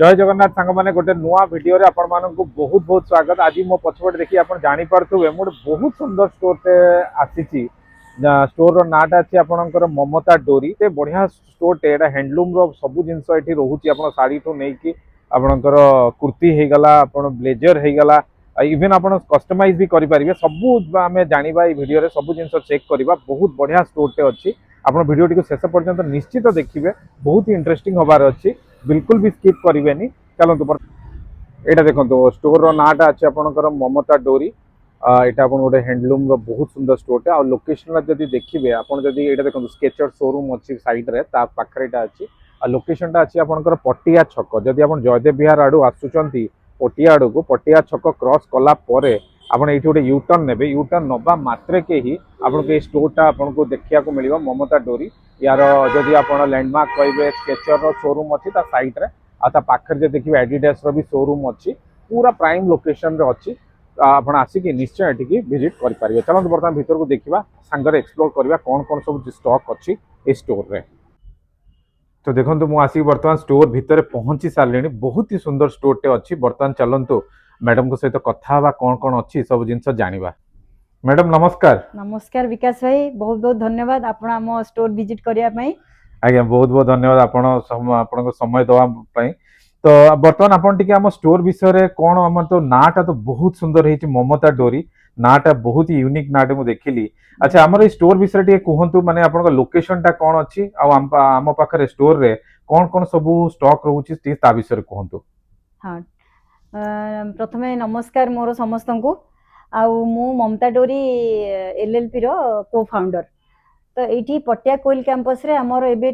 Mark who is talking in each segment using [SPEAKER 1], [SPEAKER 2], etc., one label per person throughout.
[SPEAKER 1] जय जगन्नाथ सांग मैंने गोटे नुआ वीडियो रे आपण मानक बहुत बहुत स्वागत। आज मो पछपटे देखिए आप जानी पार्थुबे मोर बहुत सुंदर स्टोर ते आसीची। स्टोर रो नाटा अछि आपनकर ममता डोरी ते बढ़िया स्टोर ते एटा हैंडलूम रो सब जिंस एठी रहूची। आपण साड़ी ठो नै कि आपनकर कुर्ती हे गला आपण ब्लेजर हे गला इवन आपण कस्टमाइज भी करि परिबे। सब आमे जानिबा ई वीडियो रे सब जिंस चेक करबा। बहुत बढ़िया स्टोर ते अछि। आपण वीडियो टी को शेष पर्यंत निश्चित देखिबे, बहुत ही इंटरेस्टिंग होबार अछि। बिल्कुल भी स्किप करेंगे। चलते यहाँ देखो स्टोर रो नाटा अच्छे आपंकर ममता डोरी। यहाँ आप गोटे हैंडलूम रो बहुत सुंदर स्टोर टे। लोकेशन जब देखिए आप देखो स्केचर शोरूम अच्छी साइड रे पाखे अच्छी। लोकेशन टा अच्छी आपंकर पटिया छक। जदि आप जयदेव विहार आड़ू आसुचंती पटिया आड़ को पटिया छक क्रॉस कला परे आपण ये गोटे यूटर्न ने यूटर्न नवा मात्रे के ही आपको स्टोरटा आपको देखा मिल ममता डोरी। यार जदि आप लैंडमार्क कहे स्केचर रो शोरूम अच्छी साइड रे आ पाखे देखिए एडिडास रो भी शोरूम अच्छी। पूरा प्राइम लोकेशन रे अच्छी। आपण आसिक निश्चय ये विजिट करेंगे। चलते बर्तमान भीतर को देखा सांगरे एक्सप्लोर करवा कौन कौन सब स्टॉक अच्छी ए स्टोर रे। तो देखो मुझे आसिक बर्तमान स्टोर भितर पहुंची सारे। बहुत ही सुंदर स्टोर टे अच्छी। बर्तमान चलतु मैडम को सहित कथा कौन कौन अच्छी सब जिनस जानिबा। मैडम नमस्कार।
[SPEAKER 2] नमस्कार विकास भाई, बहुत बहुत धन्यवाद आपण आम स्टोर विजिट करिया पई।
[SPEAKER 1] आज्ञा बहुत बहुत धन्यवाद आपण समय दवा पई। तो बर्तमान आपण टिके आम स्टोर विषय रे कोन हम तो नाटा तो बहुत सुंदर हेची ममता डोरी। नाटा बहुत ही यूनिक नाटे मु देखिली। अच्छा हमर स्टोर विषय टिके कहंतु माने आपण लोकेशन टा कोन अछि आ आम पाखरे स्टोर रे कोन कोन सब स्टॉक रहउची ती ता विषय रे कहंतु।
[SPEAKER 2] हां, प्रथमे नमस्कार मोर समस्तंकु। आउ मु ममता डोरी एलएलपी रो को फाउंडर। तो एठी पटिया कोइल कैंपस रे हमर एबे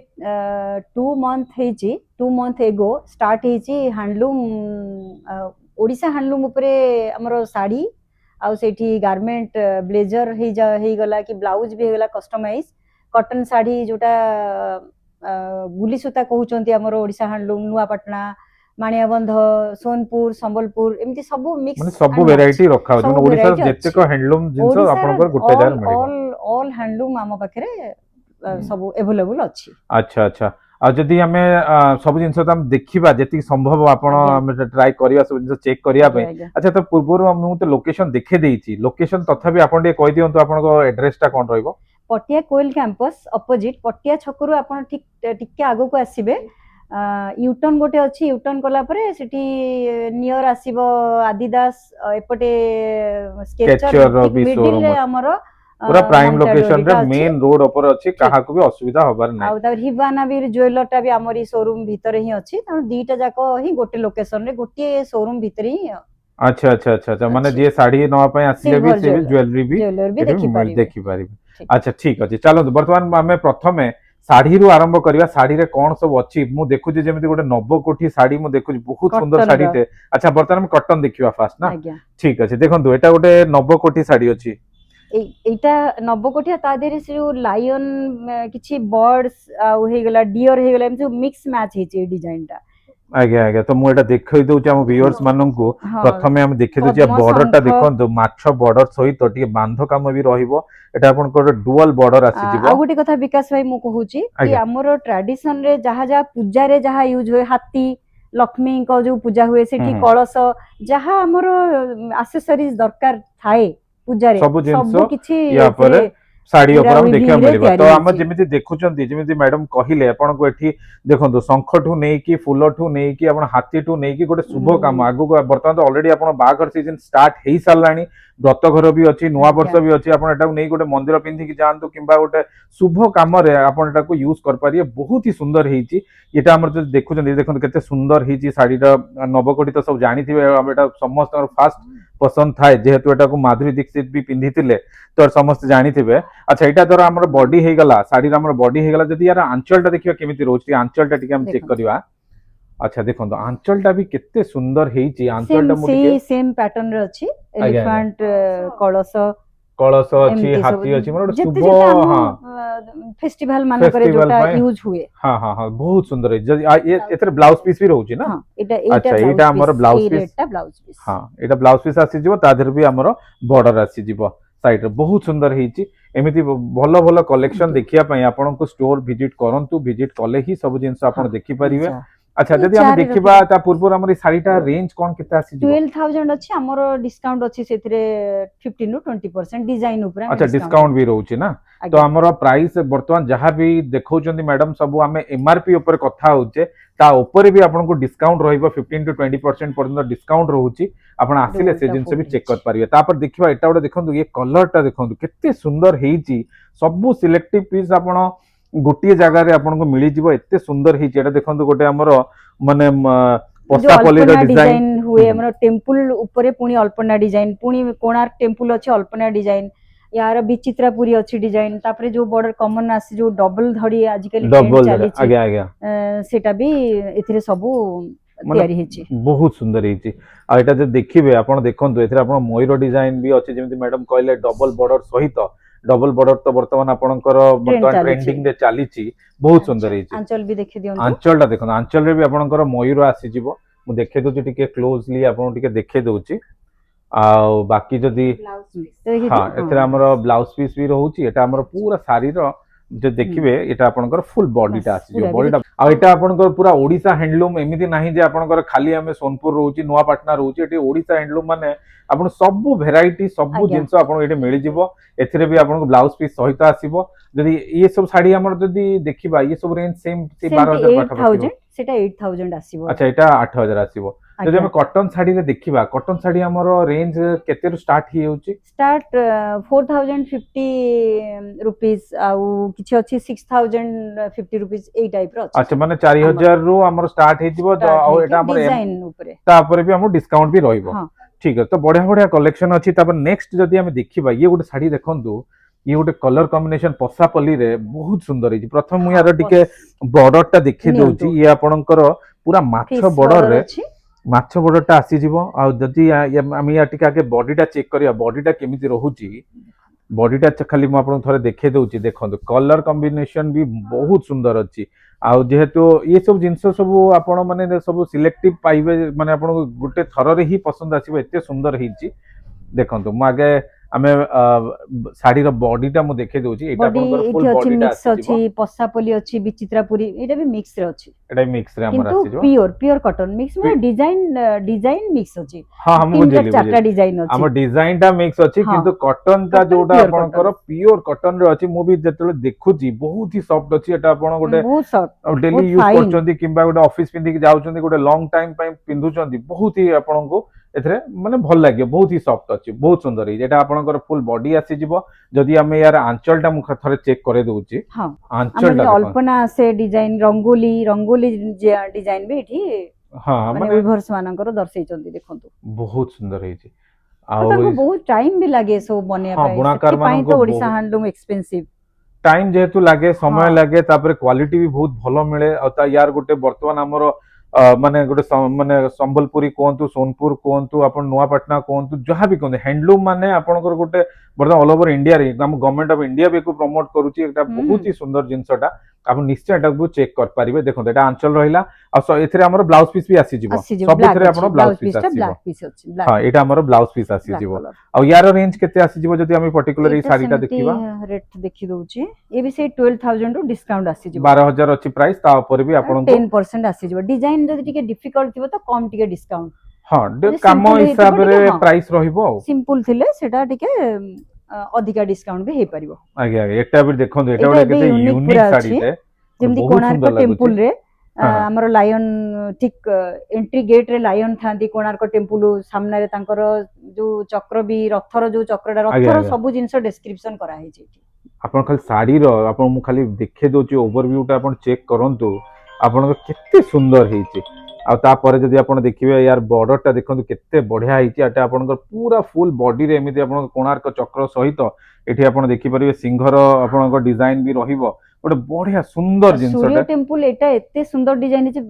[SPEAKER 2] 2 मंथ एगो स्टार्ट हेची हैंडलूम ओडिसा हैंडलूम ऊपरे हमर साड़ी आउ सेठी गारमेंट ब्लेजर हे गला कि ब्लाउज भी हे गला कस्टमाइज कॉटन साड़ी जोटा गुली सूता कहउचंती हमर ओडिसा हैंडलूम नुआपाटना माणियाबंध सोनपुर संबलपुर एमती सब मिक्स
[SPEAKER 1] माने सब वैरायटी रखा हो माने ओडिसा जत्ते को हैंडलूम जिंस आपनकर गुटे जार मिलिबो।
[SPEAKER 2] ऑल हैंडलूम आम पाखरे सब अवेलेबल अछि।
[SPEAKER 1] अच्छा अच्छा। आ जदि हमें सब जिनस हम देखिबा जति संभव आपण हम ट्राई करिया सब जिनस चेक करिया पे। अच्छा तो पूर्वरु हम तो लोकेशन देखे देइची। लोकेशन तथापि आपण दे कहि दियंतु आपण को एड्रेस टा कोन रहइबो।
[SPEAKER 2] पटिया कोइल कैंपस अपोजिट पटिया छकरू आपण ठीक टिके आगो को आसीबे। यूटर्न गोटे अच्छी यूटर्न कला परे सिटी नियर आसीबो आदिदास एपटे स्केचर मिडिल रे हमरो
[SPEAKER 1] पूरा प्राइम लोकेशन रे मेन रोड ऊपर अछि। काहा को भी असुविधा होबार नै।
[SPEAKER 2] आ त हिबाना भी ज्वेलर टा भी हमरी शोरूम भीतर ही अछि। त दीटा जाको ही गोटे लोकेशन रे गोटे शोरूम भीतर ही।
[SPEAKER 1] अच्छा अच्छा अच्छा अच्छा माने जे साड़ी नवा पय आसीले भी से भी ज्वेलरी भी देखि पारिबे। अच्छा ठीक अछि। चलो वर्तमान हमें प्रथमे साड़ी रु आरंभ करिया। साड़ी रे कोन सब अछि मु देखु जे जेमिति गोटे नवकोठी साड़ी मु देखु बहुत सुंदर साड़ी ते। अच्छा वर्तमान हम कॉटन देखिबा फास्ट ना। ठीक अछि। देखंतु एटा गोटे नवकोठी साड़ी अछि।
[SPEAKER 2] एटा नवकोठिया ता देरे से लायन किछि बर्ड्स आ हे गला डियर हे गला एमसे मिक्स मैच हेछि डिजाइन टा।
[SPEAKER 1] आज्ञा आज्ञा तो मु एटा देखै दउ हम व्यूअर्स मानन को। प्रथमे हम देखै दउ बॉर्डर टा देखंतु माछ बॉर्डर सहित टिके बांध काम भी रहिबो। एटा आपन को डुअल बॉर्डर आसी जिवो।
[SPEAKER 2] आ गोटे कथा विकास भाई मु कहूची कि हमरो ट्रेडिशन रे जहा जहा पूजा रे जहा यूज होय हाथी लक्ष्मी को जो पूजा हुए सेठी कलश जहा हमरो एक्सेसरीज दरकार थाए पूजा रे सब किछि या पर
[SPEAKER 1] साड़ी ऊपर हम देखा मिलिबा। तो हम जेमिति देखुचंती जेमिति मैडम कहिले आपण को एठी देखंतु शंख ठू नै कि फूल ठू नै कि आपण हाथी ठू नै कि गोटे शुभ काम आगु को वर्तमान तो ऑलरेडी आपण बागर सीजन स्टार्ट हेई सालानी। व्रत घर भी अच्छी नुआ वर्ष भी अच्छी। आपण एटा नै गोटे मंदिर पिंधि कि जानतु किबा गोटे शुभ काम रे आपण एटा को यूज कर पारिए। बहुत ही सुंदर हेची। एटा हमर जो देखुचंती देखंतु केते सुंदर हेची साड़ी रा नवकोठी तो सब जानिथिबे। हम एटा समस्त फास्ट पसंद थाए जेहेतु एटा को माधुरी दीक्षित भी पिंधिथिले तो समस्त जानिथिबे। अच्छा एटा द्वारा हमर बॉडी हे गला साड़ी रा हमर बॉडी हे गला। जदि यार आंचल टा देखिबा केमिति रोची आंचल टा टिके हम चेक करिवा। अच्छा देखंतु आंचल टा भी केते सुंदर हेची। आंचल टा मुडी
[SPEAKER 2] सेम पैटर्न रे अछि। एलिफेंट कलश
[SPEAKER 1] कलश अछि हाथी अछि मतलब शुभ
[SPEAKER 2] हां फेस्टिवल मान करे जोटा यूज हुए। हां
[SPEAKER 1] हां हां बहुत सुंदर है। जदि एथर ब्लाउज पीस भी रहउची ना।
[SPEAKER 2] हां
[SPEAKER 1] अच्छा एटा हमर ब्लाउज पीस। हां एटा ब्लाउज पीस आसी जिवो ता देर भी हमर बॉर्डर आसी जिवो साइड रे। बहुत सुंदर हेची। एमिति भलो भलो कलेक्शन देखिया पई आपन को स्टोर विजिट करंतु। विजिट कले ही सब जिंस आपन देखि परिबे। अच्छा
[SPEAKER 2] ये
[SPEAKER 1] जदि हम
[SPEAKER 2] चार
[SPEAKER 1] देखिबा ता पूर्व हमर साड़ीटा रेंज कोन केते आसी जिवो
[SPEAKER 2] 12,000 अछि हमर डिस्काउंट अछि सेथिरे 15 टू 20% डिजाइन ऊपर
[SPEAKER 1] अच्छा डिस्काउंट भी रहउची ना तो हमर प्राइस वर्तमान जहाँ भी देखौचंदी मैडम सब हमें एमआरपी ऊपर कथा होचे ता ऊपर भी आपन को डिस्काउंट रहइबो 15 टू 20% पर्यंत डिस्काउंट रहउची आपण आसिले से जिंस भी चेक कर पारिबे तापर देखिबा एटा गोटे देखंतु ये कलर टा देखंतु केते सुंदर हेची सब सिलेक्टिव पीस आपण गोटिए जगह रे आपन को मिली जिवो एते सुंदर हेची एटा देखंतु गोटे हमर माने
[SPEAKER 2] जो
[SPEAKER 1] पसापल्ली रो
[SPEAKER 2] अल्पना
[SPEAKER 1] डिजाइन
[SPEAKER 2] डिजाइन हुए हमर टेम्पल ऊपर पुनी अल्पना डिजाइन पुनी कोणार्क टेम्पल अछि अल्पना डिजाइन यार विचित्रापुरी अछि डिजाइन तापरे जो बॉर्डर कॉमन आसी जो डबल धड़ी आजिकल ट्रेंड
[SPEAKER 1] डबल
[SPEAKER 2] चली छी
[SPEAKER 1] आज्ञा आज्ञा
[SPEAKER 2] सेटा भी एथिरे सबु तयारी हेची
[SPEAKER 1] बहुत सुंदर हेची आ एटा जे देखिबे आपण देखंतु एथिरे आपण मयूर डिजाइन भी अछि जेमति मैडम कहले डबल बॉर्डर सहित डबल बॉर्डर तो वर्तमान आपणकर वर्तमान ट्रेंडिंग रे चली छी बहुत सुंदर हेची
[SPEAKER 2] आंचल भी देखि दियंतु
[SPEAKER 1] आंचलटा देखो आंचल रे भी आपणकर मयूर आसी जिवो मु देखे दोची टिके क्लोजली आपण टिके देखे दोची आ बाकी जदी हां एथरे हमर ब्लाउज पीस भी रहउची एटा हमर पूरा साड़ी रो जे देखिबे एटा आपणकर फुल बॉडीटा आसी जिवो बॉडीटा आ एटा आपणकर पूरा ओडिसा हैंडलूम एमिति नाही जे आपणकर खाली हमें सोनपुर रहउची नुआपाटना रहउची एटी ओडिसा हैंडलूम माने आपण सब वेराइटी सब जिंस आपण एटे मिली जिवो एथिरे भी आपण ब्लाउज पीस सहित आसीबो जदी ये सब साड़ी हमर जदी देखिबा ये सब रेंज सेम 12000
[SPEAKER 2] 8000 सेटा 8000 आसीबो
[SPEAKER 1] अच्छा एटा 8000 आसीबो जदि हम कॉटन साड़ी रे देखिबा कॉटन साड़ी हमर रेंज केते रु स्टार्ट ही होउची
[SPEAKER 2] स्टार्ट 4050 रुपीस आउ किछि अछि 6050 रुपीस ए टाइप रो
[SPEAKER 1] अच्छा माने 4000 रु हमर स्टार्ट हे जिवो आ एटा हमर
[SPEAKER 2] डिजाइन ऊपर
[SPEAKER 1] तापर भी हम डिस्काउंट भी रहइबो ठीक है तो बढ़िया बढ़िया कलेक्शन अछि तापर नेक्स्ट जदि हम देखिबा ये गोटे साड़ी देखंतु ये गोटे कलर कॉम्बिनेशन पसापल्ली रे बहुत सुंदर है प्रथम मु यार टिके बॉर्डर टा देखि दोची ये आपनकर पूरा माछ बॉर्डर रे माछ बॉर्डर टा आसी जिवो आ जदि हम या टिके आगे बॉडी टा चेक करिया बॉडी टा केमिति रहउची बॉडी टा खाली मु आपन थोरे देखे दोची देखंतु कलर कॉम्बिनेशन भी बहुत सुंदर अछि आ जेहेतु ये सब जिंस सब आपण माने सब सिलेक्टिव पाइबे माने आपण गुटे थर रे ही पसंद आसीबो एते सुंदर हेची देखंतु मु आगे आमे साड़ी रो बॉडी टा मु देखे दोची एटा आपनकर फुल बॉडी टा
[SPEAKER 2] मिक्स अछि पसापली अछि विचित्रापुरी एटा भी मिक्स रे अछि
[SPEAKER 1] एटा मिक्स रे हमर आसी जो
[SPEAKER 2] प्योर कॉटन मिक्स में डिजाइन मिक्स अछि
[SPEAKER 1] हां हम बुझिली
[SPEAKER 2] चारटा डिजाइन अछि
[SPEAKER 1] हमर डिजाइन टा मिक्स अछि किंतु कॉटन टा जोटा आपनकर प्योर कॉटन रे अछि मु भी जेतले देखुची बहुत ही सॉफ्ट अछि एटा आपण गोटे डेली यूज करचंदी किबा गोटे ऑफिस पिंदी जाउचंदी गोटे लॉन्ग टाइम पय पिंदुचंदी बहुत ही आपण को एथरे माने भल लागे बहुत ही सॉफ्ट अछि बहुत सुंदर है जेटा आपनकर फुल बॉडी आसी जिवो जदि हम यार आंचल टा मु थरे चेक करे दोची
[SPEAKER 2] हां
[SPEAKER 1] आंचल टा
[SPEAKER 2] अल्पना से डिजाइन रंगोली डिजाइन भी एठी हां माने विभर्स मानकर दर्शै चंदी देखंतु
[SPEAKER 1] बहुत सुंदर है जी
[SPEAKER 2] आ बहुत टाइम भी लागे सो बने
[SPEAKER 1] हां बुनाकार मान
[SPEAKER 2] तो ओडिसा हैंडलूम एक्सपेंसिव
[SPEAKER 1] टाइम जेहेतु लागे समय लागे तापर क्वालिटी भी बहुत भलो मिले आ यार गोटे वर्तमान हमर माने गोटे माने संबलपुरी कोंतु सोनपुर कोंतु आपण नुआपाटना कोंतु जहां भी कोंतु हैंडलूम माने आपनकर गोटे वर्तमान ऑल ओवर इंडिया रे हम गवर्नमेंट ऑफ इंडिया भी को प्रमोट करूची एटा बहुत ही सुंदर जिंसटा आपण निश्चय एटा को चेक कर पारिबे देखो एटा आंचल रहिला आ एथिरे हमर ब्लाउज पीस भी आसी जिवो सब एथिरे आपण ब्लाउज पीस आसी हां एटा हमर ब्लाउज पीस आसी जिवो आ यार रेंज केते आसी जिवो जदि हम पर्टिकुलर ई साड़ीटा देखिबा
[SPEAKER 2] रेट देखि दोची ए भी से 12000 रो डिस्काउंट आसी जिवो
[SPEAKER 1] 12000 अछि प्राइस ता ऊपर भी आपण को
[SPEAKER 2] 10% आसी जिवो डिजाइन जदि टिके डिफिकल्ट थिबो तो कम टिके डिस्काउंट
[SPEAKER 1] हां काम हिसाब रे प्राइस रहिबो
[SPEAKER 2] सिंपल थिले सेटा टिके अधिका डिस्काउंट भी हे परिबो
[SPEAKER 1] आगे आगे एटा भी देखंतु एटा गोटे केते यूनिक साड़ी टे
[SPEAKER 2] जेमति कोणार्क टेम्पल रे हमर लायन ठीक एंट्री गेट रे लायन थांदी कोणार्क टेम्पल सामने रे तांकर जो चक्र भी रथर जो चक्रडा रथर सब जिंस डिस्क्रिप्शन करा हे छी
[SPEAKER 1] आपण खाली साड़ी रो आपण मु खाली देखे दोची ओवरव्यू टा आपण चेक करंतु आपण केते सुंदर हेची आ तापर जदि आपण देखिबे यार बॉर्डर टा देखंतु केते बढ़िया हेची आटा आपणकर पूरा फुल बॉडी रे एमिति आपण कोणार्क चक्र सहित एठी आपण देखि परिबे सिंहर आपणकर डिजाइन भी रहिबो गोटे बढ़िया सुंदर जिंसटा
[SPEAKER 2] सूर्य टेम्पल एटा एते सुंदर डिजाइन अछि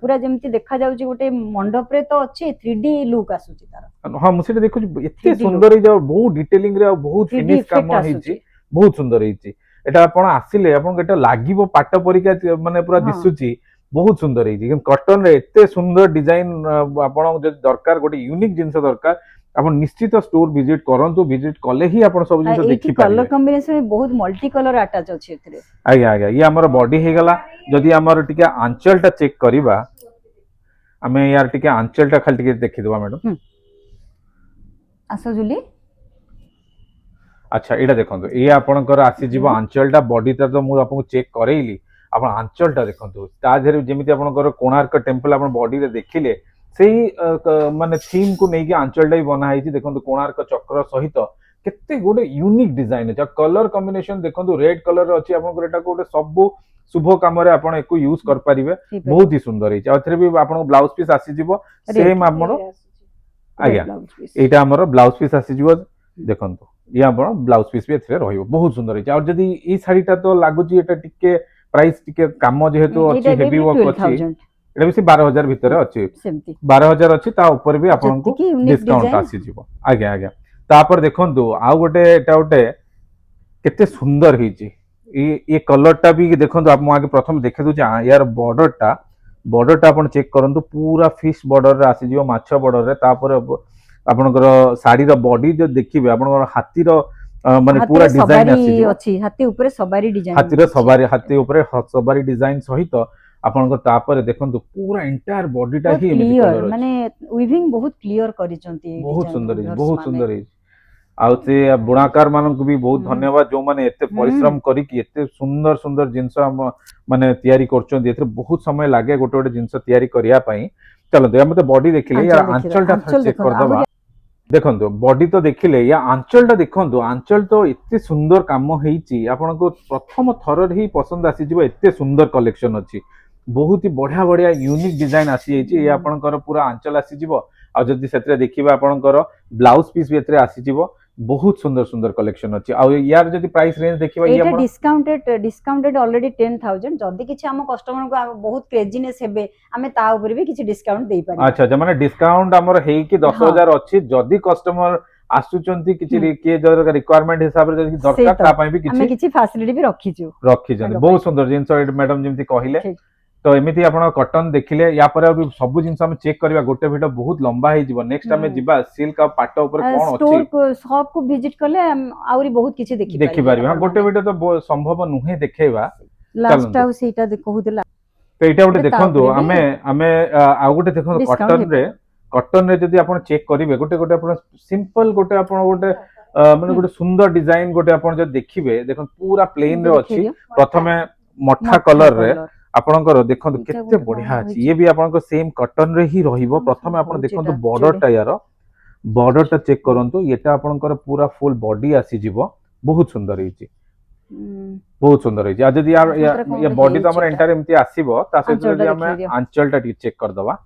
[SPEAKER 2] पूरा जेमति देखा जाउची गोटे मंडप रे तो अछि 3D लुक आसुची तार
[SPEAKER 1] हां मुसेटा देखु एते सुंदर हे जाउ बहुत डिटेलिंग रे बहुत फिनिश काम हेची बहुत सुंदर हेची एटा आपण आसिले आपण एटा लागिबो पाट परिका माने पूरा दिसुची बहुत सुंदर हेची कॉटन रे एते सुंदर डिजाइन आपण जे दरकार गोटे यूनिक जिंस दरकार आपण निश्चित स्टोर विजिट करंतु विजिट कले ही आपण सब जिंस देखि पारे
[SPEAKER 2] कलर कॉम्बिनेशन में बहुत मल्टी कलर अटैच अछि एथरे
[SPEAKER 1] आगे आगे ये हमर बॉडी हे गला जदी हमर टिके आंचल टा चेक करिबा आमे यार टिके आंचलटा खाली टिके देखि देबा मैडम।
[SPEAKER 2] आसो जुली
[SPEAKER 1] अच्छा एटा देखंतु ए आपनकर आसी जीव आंचलटा बॉडीटा तो मु आपको चेक करेइली आपण आंचलटा देखंतु ता देहरे जेमिति आपनकर कोणार्क टेम्पल आपण बॉडी रे देखिले सेही माने थीम को नेकी आंचलटा ही बना हैछि देखंतु कोणार्क चक्र सहित केते गोटे यूनिक डिजाइन है कलर कॉम्बिनेशन देखंतु रेड कलर अछि आपनकर एटा गोटे सब शुभ काम रे आपण एको यूज कर परिबे बहुत ही सुंदर है आथरे भी आपण ब्लाउज पीस आसी जीवो सेम हमरो आज्ञा एटा हमरो ब्लाउज पीस आसी जीवो देखंतु ये आपण ब्लाउज पीस भी एथरे रहिबो बहुत सुंदर है और जदी ई साड़ीटा तो लागुची एटा टिके प्राइस टिके काम जेहेतु अछि हेवी वर्क अछि एटा भी 12000 भितर अछि 12000 अछि ता ऊपर भी आपण को डिस्काउंट आसी जीवो आज्ञा आज्ञा तापर देखंतु आ गोटे एटा गोटे केते सुंदर हिची ये कलरटा भी देखंतु आप आगे प्रथम देखे दउ यार बॉर्डरटा आपण चेक करंतु पूरा फिश बॉर्डर रे आसी जीवो माछ बॉर्डर रे तापर आपनकर साड़ी रो बॉडी जो देखिबे आपनकर हाथी रो माने पूरा डिजाइन आसी जीवो
[SPEAKER 2] अछि हाथी ऊपर सवारी डिजाइन
[SPEAKER 1] हाथी रो सवारी हाथी ऊपर सवारी डिजाइन सहित आपनकर तापर देखंतु पूरा एंटायर बॉडीटा ही
[SPEAKER 2] क्लियर माने वीविंग बहुत क्लियर करिसंती
[SPEAKER 1] बहुत सुंदर है आउ से बुणाकार मानन को भी बहुत धन्यवाद जो माने एते परिश्रम करी कि एते सुंदर सुंदर जिंस माने तयारी करछन एते बहुत समय लागे गोटे गोटे जिंस तयारी करिया पई चलो हम तो बॉडी देखिले या आंचलटा चेक कर दबा देखंतु बॉडी तो देखिले या आंचलटा देखंतु आंचल तो एते सुंदर काम हेची आपन को प्रथम थर ही पसंद आसी जिवो एते सुंदर कलेक्शन अछि बहुत ही बढ़िया बढ़िया यूनिक डिजाइन आसी हेची ये आपनकर पूरा आंचल आसी जिवो आ जदी सेतरे देखिबा आपनकर ब्लाउज पीस भी एतरे आसी जिवो बहुत सुंदर सुंदर कलेक्शन अछि आ यार जदी प्राइस रेंज देखिबा
[SPEAKER 2] ये हमर डिस्काउंटेड ऑलरेडी 10000 जदी किछि हम कस्टमर को बहुत क्रेजीनेस हेबे हमें ता ऊपर भी किछि डिस्काउंट देई पारि
[SPEAKER 1] अच्छा अच्छा माने डिस्काउंट हमर हेई कि 10000 अछि जदी कस्टमर आसुचंती किछि के जर रिक्वायरमेंट हिसाब रे जदी दरकार ता पई भी
[SPEAKER 2] हमें किछि फैसिलिटी भी
[SPEAKER 1] रखी जंदी बहुत सुंदर जिंस मैडम जेमति कहिले तो एमिति आपण कॉटन देखिले या पर अभी सब जिंस हम चेक करबा गोटे वीडियो बहुत लंबा हे जीव नेक्स्ट हमें जिबा सिल्क आ पाटो ऊपर कोन अछि
[SPEAKER 2] स्टोर को शॉप को विजिट करले आउरी बहुत किछि देखि
[SPEAKER 1] पारिबा गोटे वीडियो तो संभव नुहे देखेबा
[SPEAKER 2] लास्ट हाउ सेटा कहूदिला
[SPEAKER 1] तो एटा गोटे देखंतु हमें आ गोटे देखंतु कॉटन रे जदी आपण चेक करिवे गोटे गोटे आपण सिंपल गोटे आपण गोटे माने गोटे सुंदर डिजाइन गोटे आपण जदी देखिबे देखन पूरा प्लेन रे अछि प्रथमे मठा कलर रे आपनकर देखंतु केते बढ़िया अछि ये भी आपनकर सेम कॉटन रे ही रहिबो प्रथमे आपण देखंतु बॉर्डरटा यार बॉर्डरटा चेक करंतु एटा आपनकर पूरा फुल बॉडी आसी जिवो बहुत सुंदर हिची बहुत सुंदर हिची आ जदी यार ये बॉडी तो हमर एंटायर एमती आसीबो ता से जदी हम आंचलटा चेक कर दबा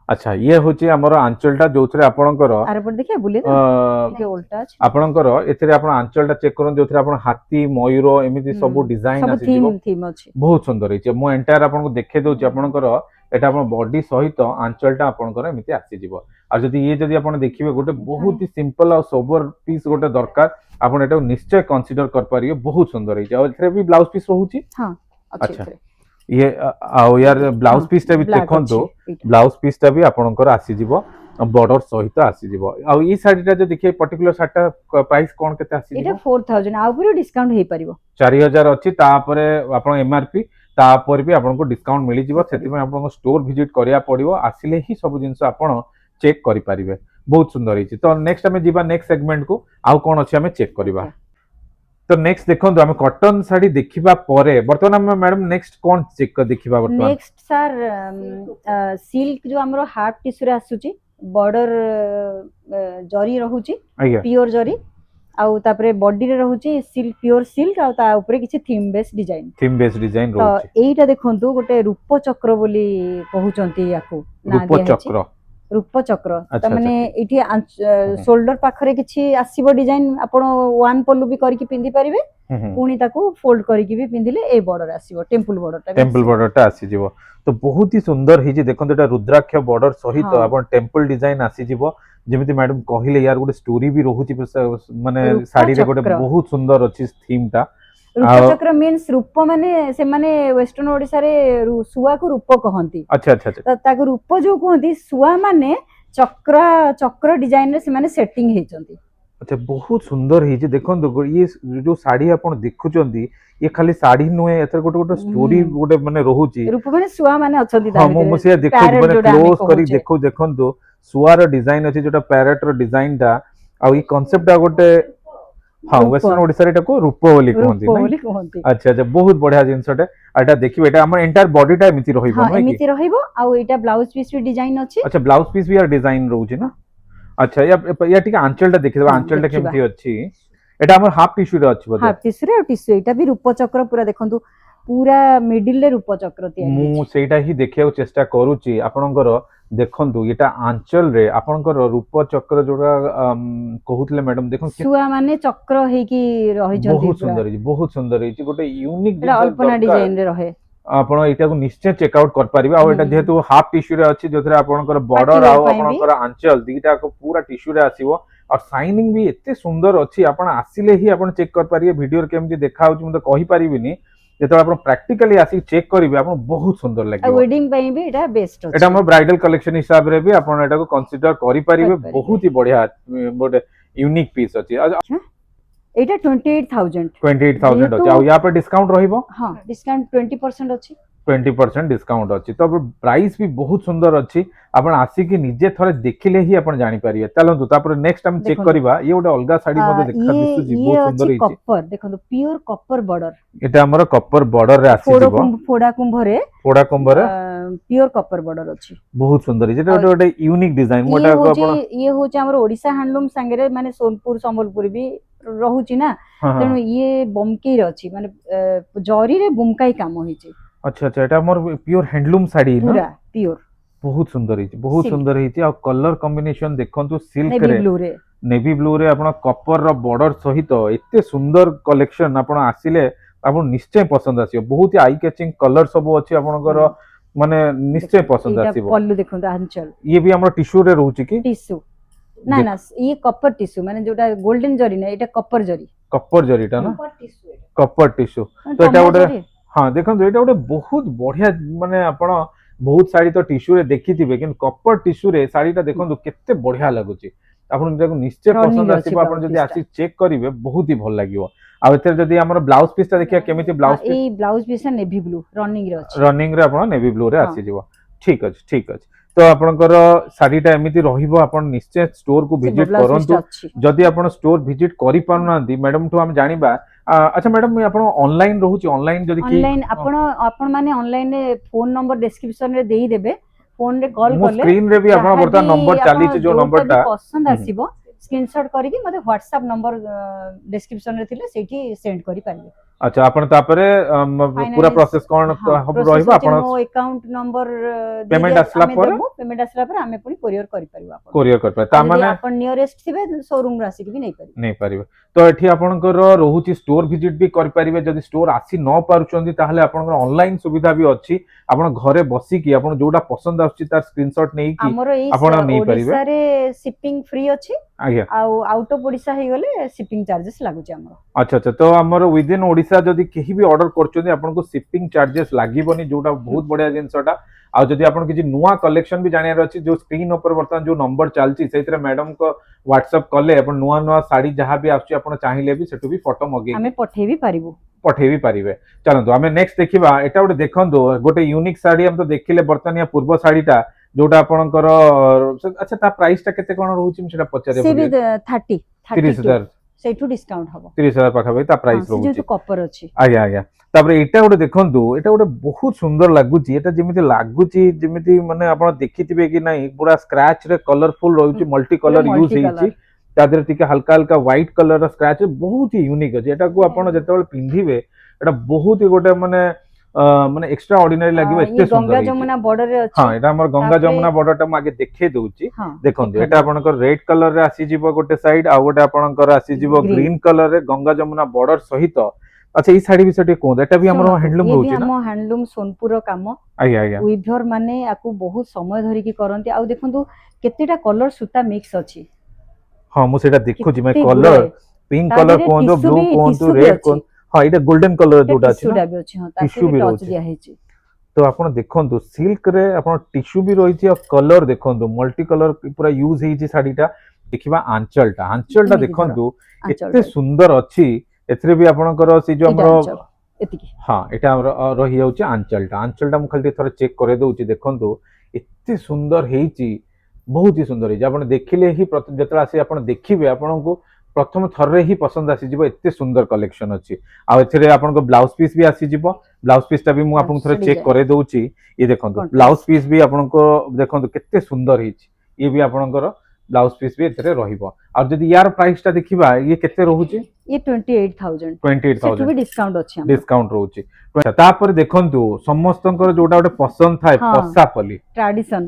[SPEAKER 1] अच्छा ये होची हमर आंचलटा जोथरे आपनकर
[SPEAKER 2] आरपर देखिया बुले के उल्टा अछि आपनकर
[SPEAKER 1] एथरे आपण आंचलटा चेक करन जोथरे आपण हाथी मयूर एमिति सब डिजाइन आसी जिवो
[SPEAKER 2] थीम अछि बहुत
[SPEAKER 1] सुंदर हिची मो एंटायर आपनको देखे दोची आपनकर एटा आपण बॉडी सहित आंचलटा आपनकर एमिति आसी जिवो आ जदी ये जदी आपण देखिबे गोटे बहुत ही सिंपल आ सोबर पीस गोटे दरकार आपण एटा निश्चय कंसीडर कर पारियो बहुत सुंदर हिची आ एथरे भी ब्लाउज पीस रहूची
[SPEAKER 2] हां अच्छा
[SPEAKER 1] ये आओ यार ब्लाउज पीस टा भी देखंतु ब्लाउज पीस टा भी आपनकर आसी जिवो बॉर्डर सहित आसी जिवो आ ई साडीटा जे देखिए पर्टिकुलर साडीटा प्राइस कोन केते आसी
[SPEAKER 2] एटा 4000 आ ऊपर डिस्काउंट हे परिबो
[SPEAKER 1] 4000 अछि ता परे आपन एमआरपी ता पर भी आपन को डिस्काउंट मिली जिवो सेति में आपन को स्टोर विजिट करिया पड़िबो आसिले ही सब जिंस आपन चेक करि परिबे बहुत सुंदर हिची तो नेक्स्ट हमें जिबा नेक्स्ट सेगमेंट को आ कोन अछि हमें चेक करिबा तो नेक्स्ट देखो हम कॉटन साड़ी देखिबा परे वर्तमान हम मैडम नेक्स्ट कौन चेक कर देखिबा वर्तमान
[SPEAKER 2] नेक्स्ट सर सिल्क जो हमरो हाफ टिश्यू रे आसुची बॉर्डर जरी रहूची प्योर जरी आउ तापरे बॉडी रे रहूची सिल्क प्योर सिल्क आउ ता ऊपर किछि थीम बेस डिजाइन रहूची तो एटा देखंतु गोटे रूप चक्र बोली कहउचंती याकू
[SPEAKER 1] रूप चक्र
[SPEAKER 2] रूप चक्र त माने इठी शोल्डर पाखरे किछि आसीबो डिजाइन आपण वन पल्लू भी करके पिंदी परिबे पुनी ताको फोल्ड करके भी पिंदिले ए बॉर्डर आसीबो टेंपल बॉर्डरटा आसी जिवो तो बहुत ही सुंदर हिजी देखंतु एटा रुद्राक्ष बॉर्डर सहित आपण टेंपल डिजाइन आसी जिवो जेमिति मैडम कहिले यार गोटे स्टोरी भी रहूची माने साड़ी रे गोटे बहुत सुंदर अछि थीम टा रूप चक्र मीन्स रूप माने से माने वेस्टर्न ओडिसा रे सुआ को रूप कहंती
[SPEAKER 1] अच्छा अच्छा अच्छा
[SPEAKER 2] ताको रूप जो कहंती सुआ माने चक्र डिजाइन रे से माने सेटिंग हेचंती
[SPEAKER 1] अच्छा बहुत सुंदर ହେଇଛି ଦେଖନ୍ତୁ ये जो साड़ी आपण देखुचंदी ये खाली साड़ी नुहे एथर गोटे गोटे स्टोरी गोटे माने रहुची
[SPEAKER 2] रूप माने सुआ माने अछंती ता
[SPEAKER 1] हाँ मु से देखो
[SPEAKER 2] पैरेट
[SPEAKER 1] माने
[SPEAKER 2] जोड़ा हमें
[SPEAKER 1] क्लोज करी
[SPEAKER 2] कहूचे
[SPEAKER 1] देखो देखंतु सुआर डिजाइन अछि जोटा पैरेट रो डिजाइन टा आ ई कांसेप्ट टा गोटे हाँ
[SPEAKER 2] रूप
[SPEAKER 1] वेस्टर्न ओडिसा रे टाको रूप बोली
[SPEAKER 2] रूप
[SPEAKER 1] कहंती नै
[SPEAKER 2] बोली कहंती
[SPEAKER 1] अच्छा अच्छा बहुत बढ़िया जिंसटे एटा देखिबे एटा हमर एंटायर बॉडी टा एमिति रहिबो
[SPEAKER 2] हाँ
[SPEAKER 1] नै कि
[SPEAKER 2] एमिति रहिबो आ एटा ब्लाउज पीस भी डिजाइन अछि
[SPEAKER 1] अच्छा ब्लाउज पीस भी यार डिजाइन रहउची ना अच्छा या ठीक आंचल टा देखिबा
[SPEAKER 2] हाँ
[SPEAKER 1] आंचल टा
[SPEAKER 2] देखिबा
[SPEAKER 1] केमति अछि एटा हमर हाफ टिश्यू रे अछि बोधे
[SPEAKER 2] हाफ टिश्यू रे टिश्यू एटा भी रूप चक्र पूरा देखंतु पूरा मिडिल रे रूप चक्र तयारी
[SPEAKER 1] मु
[SPEAKER 2] अछि
[SPEAKER 1] सेटा ही देखिया चेष्टा करूची आपणकर देखंतु एटा आंचल रे आपणकर रूप चक्र जोड़ा कहउतले मैडम देखो
[SPEAKER 2] सुआ माने चक्र हे की रहि जंती पूरा
[SPEAKER 1] बहुत सुंदर है गोटे यूनिक
[SPEAKER 2] एटा
[SPEAKER 1] जिंस
[SPEAKER 2] अल्पना
[SPEAKER 1] दरकार
[SPEAKER 2] डिजाइन रे रहे
[SPEAKER 1] आपण एटा को निश्चय चेकआउट कर परिबे आ एटा जेहेतु हाफ टिश्यू रे अछि जोथरे आपणकर
[SPEAKER 2] पार्टी
[SPEAKER 1] बॉर्डर
[SPEAKER 2] वेयर
[SPEAKER 1] आ
[SPEAKER 2] ପାଇଁ ବି
[SPEAKER 1] आपणकर आंचल दीटा को पूरा टिश्यू रे आसीबो और शाइनिंग भी एते सुंदर अछि आपण आसिले ही आपण चेक कर परिबे वीडियो रे केमति देखा होची म कहि परिबिनी जेतो आपण प्रैक्टिकली आसी चेक करिवे आपण बहुत सुंदर
[SPEAKER 2] आ
[SPEAKER 1] लागिबो
[SPEAKER 2] वेडिंग ପାଇଁ ବି एटा बेस्ट
[SPEAKER 1] एटा
[SPEAKER 2] अछि
[SPEAKER 1] हम ब्राइडल कलेक्शन हिसाब रे भी आपण एटा को कंसीडर करि परिबे
[SPEAKER 2] କରିପାରିବେ
[SPEAKER 1] बहुत ही बढ़िया गोटे यूनिक पीस अछि
[SPEAKER 2] अच्छा एटा 28000
[SPEAKER 1] 28,000
[SPEAKER 2] जेहेतु
[SPEAKER 1] अछि आ या पर डिस्काउंट रहिबो
[SPEAKER 2] हाँ डिस्काउंट 20% अछि
[SPEAKER 1] 20% डिस्काउंट अच्छी तो प्राइस भी बहुत सुंदर अच्छी आपण आसिकी निजे थरे देखिले ही आपण जानि परिबे चलंतु तापर नेक्स्ट टाइम चेक
[SPEAKER 2] देखंतु
[SPEAKER 1] करबा ये गोटे अलगा साड़ी मते देखा
[SPEAKER 2] ये
[SPEAKER 1] दिसुजी
[SPEAKER 2] ये
[SPEAKER 1] बहुत
[SPEAKER 2] अछि
[SPEAKER 1] सुंदर हिची
[SPEAKER 2] कॉपर देखंतु प्योर कॉपर बॉर्डर
[SPEAKER 1] एटा हमर कॉपर बॉर्डर रे आसी जीवो
[SPEAKER 2] फोड़ा कुंभ रे
[SPEAKER 1] फोड़ा कुंभर
[SPEAKER 2] प्योर कॉपर बॉर्डर अछि
[SPEAKER 1] बहुत सुंदर हिची
[SPEAKER 2] आ
[SPEAKER 1] एटा गोटे यूनिक डिजाइन
[SPEAKER 2] ये
[SPEAKER 1] मोटा को
[SPEAKER 2] होची
[SPEAKER 1] आपण
[SPEAKER 2] ये होची हमर ओडिसा हैंडलूम संगे माने सोनपुर संबलपुर भी रहुची ना
[SPEAKER 1] हां
[SPEAKER 2] तेणु
[SPEAKER 1] हां
[SPEAKER 2] ये बमकेर अछि माने जरी रे बुमकाई काम होईची
[SPEAKER 1] अच्छा अच्छा एटा हमर प्योर हैंडलूम साड़ी ना
[SPEAKER 2] पूरा प्योर
[SPEAKER 1] बहुत सुंदर हिची बहुत
[SPEAKER 2] सिल्क
[SPEAKER 1] सुंदर हिची आ कलर कॉम्बिनेशन देखंतु सिल्क
[SPEAKER 2] नेवी
[SPEAKER 1] रे
[SPEAKER 2] ब्लू रे
[SPEAKER 1] नेवी ब्लू रे आपण कॉपर रो बॉर्डर सहित एते सुंदर कलेक्शन आपण आसिले आपण निश्चय पसंद आसीबो बहुत ही आई कैचिंग कलर सब अछि आपणकर माने निश्चय पसंद
[SPEAKER 2] एटा
[SPEAKER 1] आसीबो
[SPEAKER 2] पल्लू देखंतु आंचल
[SPEAKER 1] ये भी हमर टिश्यू रे रहउची कि
[SPEAKER 2] टिश्यू ना ना ये कॉपर टिश्यू माने जोटा गोल्डन जरी ना एटा कॉपर जरी
[SPEAKER 1] कॉपर जरीटा ना
[SPEAKER 2] कॉपर टिश्यू एटा
[SPEAKER 1] कॉपर टिश्यू तो एटा गोटे हाँ देखंतु एटा गोटे बहुत बढ़िया माने आपण बहुत साड़ी तो टिश्यू रे देखिथिबे किन कॉपर टिश्यू रे साड़ीटा देखंतु केते बढ़िया लागुची आपण जेको निश्चय पसंद आसीबो आपण जदी आसी चेक करिवे बहुत ही भल लागिवो आ एते जदी हमर ब्लाउज पीस ता देखिया केमिति ब्लाउज पीस
[SPEAKER 2] ए blouse piece navy blue running रे अछि
[SPEAKER 1] रनिंग रे आपण नेवी ब्लू रे
[SPEAKER 2] हाँ
[SPEAKER 1] आसी जीवो ठीक अछि ठीक अछि तो आपणकर साड़ीटा एमिति रहिबो आपण निश्चय स्टोर को विजिट
[SPEAKER 2] ब्लाउज पीस
[SPEAKER 1] करंतु
[SPEAKER 2] अछि
[SPEAKER 1] जदि आपण स्टोर विजिट करि पारुनांती मैडम ठो हम जानिबा अच्छा मैडम आपण ऑनलाइन रहउची ऑनलाइन जदि की
[SPEAKER 2] ऑनलाइन आपण माने ऑनलाइन रे फोन नंबर डिस्क्रिप्शन रे देई देबे फोन रे कॉल
[SPEAKER 1] मो
[SPEAKER 2] करले
[SPEAKER 1] स्क्रीन रे भी आपण बर्ता नंबर चाली जो नंबर टा
[SPEAKER 2] पसंद आसीबो स्क्रीनशॉट करिकि मते व्हाट्सएप नंबर डिस्क्रिप्शन रे थिले सेठी सेंड करि पारिबे
[SPEAKER 1] अच्छा आपण तापरे पूरा प्रोसेस कोन हब रहिबा आपण
[SPEAKER 2] मो अकाउंट नंबर
[SPEAKER 1] पेमेंट असला पर
[SPEAKER 2] पेमेंट असला पर हमें पुनी कोरियर करि परिबा आपण
[SPEAKER 1] कोरियर कर पाए ता माने
[SPEAKER 2] आपण नियरेस्ट थिबे शोरूम रासी भी नहीं परिबे
[SPEAKER 1] नहीं पारिबे तो एठी आपणकर रहउची स्टोर विजिट भी कर पारिबे जदि स्टोर आसी न पारुचंदी ताहले आपणकर ऑनलाइन सुविधा भी अछि आपण घरे बसी की आपण जोडा पसंद आछि तार स्क्रीनशॉट नै की
[SPEAKER 2] हमरो ई
[SPEAKER 1] आपण नै परिबे
[SPEAKER 2] ओडिसा रे शिपिंग फ्री अछि
[SPEAKER 1] आज्ञा
[SPEAKER 2] आउट ऑफ ओडिसा हे गले शिपिंग चार्जेस लागुची हमरो
[SPEAKER 1] अच्छा अच्छा तो हमर विद इन ओडिसा जदि केही भी ऑर्डर करचोनी आपनको शिपिंग चार्जेस लागिबनी जोटा बहुत बढ़िया जिंसटा आ जदि आपण किछि नुवा कलेक्शन भी जानियार अछि जो स्क्रीन ऊपर वर्तमान जो नंबर चालची सेइतरे मैडम को व्हाट्सएप कले आपण नुवा नुवा साड़ी जहां भी आछि आपण चाहिले भी सेटु भी फोटो मगे
[SPEAKER 2] हमें पठे भी पारिबो
[SPEAKER 1] पठे भी पारिबे चलंतु हमें नेक्स्ट देखिबा एटा गोटे देखंतु गोटे यूनिक साड़ी हम तो देखिले वर्तमान या पूर्व साड़ीटा जोटा आपणकर अच्छा ता प्राइस टा केते कोन रहउची हम सेटा पचारे
[SPEAKER 2] से भी 30
[SPEAKER 1] 30000
[SPEAKER 2] सेठू डिस्काउंट हबो
[SPEAKER 1] 30000 पाखा भाई ता प्राइस रहउची
[SPEAKER 2] जो कॉपर अछि
[SPEAKER 1] आज्ञा आज्ञा तापर एटा गोटे देखंतु एटा गोटे बहुत सुंदर लागुची एटा जेमिति लागुची जेमिति माने आपण देखिथिबे कि नाही पूरा स्क्रैच रे कलरफुल रहउची मल्टी कलर यूज हेची तादर टिके हल्का हल्का व्हाइट कलर रा स्क्रैच बहुत ही यूनिक अछि एटा को आपण जेतेबेल पिंधिबे एटा बहुत ही गोटे माने माने एक्स्ट्रा ऑर्डिनरी लागिबो एते सुंदर
[SPEAKER 2] गंगा जमुना बॉर्डर रे अछि
[SPEAKER 1] हां एटा हमर गंगा जमुना बॉर्डर टा म आगे देखे दउची देखंतु एटा आपणकर रेड कलर रे आसी जीवो गोटे साइड आ गोटे आपणकर आसी जीवो ग्रीन कलर रे गंगा जमुना बॉर्डर सहित अच्छा ई साड़ी विषय टे कोन एटा भी हमर हैंडलूम रहउची ना
[SPEAKER 2] ये भी हम हैंडलूम सोनपुर काम
[SPEAKER 1] आज्ञा आज्ञा
[SPEAKER 2] विभर माने आकु बहुत समय धरि की करंती आ देखंतु केतेटा कलर सूता मिक्स अछि
[SPEAKER 1] हां मु सेटा देखुची मैं कलर पिंक कलर कोन ब्लू कोन रेड कोन हां इटा गोल्डन कलर जोटा अछि ना टिश्यू भी टच दिया हेची तो आपण देखंतु सिल्क रे आपण टिश्यू भी रहिची आ कलर देखंतु मल्टी कलर पूरा यूज हेची साड़ीटा देखिबा आंचलटा आंचलटा
[SPEAKER 2] एमिति
[SPEAKER 1] देखंतु
[SPEAKER 2] आंचल
[SPEAKER 1] एते सुंदर अछि एथरे भी आपनकर से जो
[SPEAKER 2] एटा
[SPEAKER 1] हमरो
[SPEAKER 2] आंचल एतिकी
[SPEAKER 1] हाँ एटा हमरो रही जाउची आंचलटा आंचलटा मु खाली थोड़ा चेक करे दउची देखंतु एते सुंदर हेची बहुत ही सुंदर हेची आपण देखिले ही जतरा आसी आपण देखिबे आपनको प्रथम थर्रे ही पसंद आसी जिवो एते सुंदर कलेक्शन अछि आ एथरे आपनको ब्लाउज पीस भी आसी जिवो ब्लाउज पीस टा भी मु आपन थोड़ा चेक करे दउची ये देखंतु ब्लाउज पीस भी आपनको देखंतु केते सुंदर हेची ये भी आपनकर ब्लाउज पीस भी एथरे रहिबो आ जदी यार प्राइस टा देखिबा ये केते रहूची
[SPEAKER 2] ये 28000
[SPEAKER 1] 28000
[SPEAKER 2] सेठु भी डिस्काउंट अछि हम
[SPEAKER 1] डिस्काउंट रोचे अच्छा तापर देखंतु समस्तंकर जोटा गोटे पसंद थाए
[SPEAKER 2] हाँ।
[SPEAKER 1] पसापली
[SPEAKER 2] ट्रेडिशन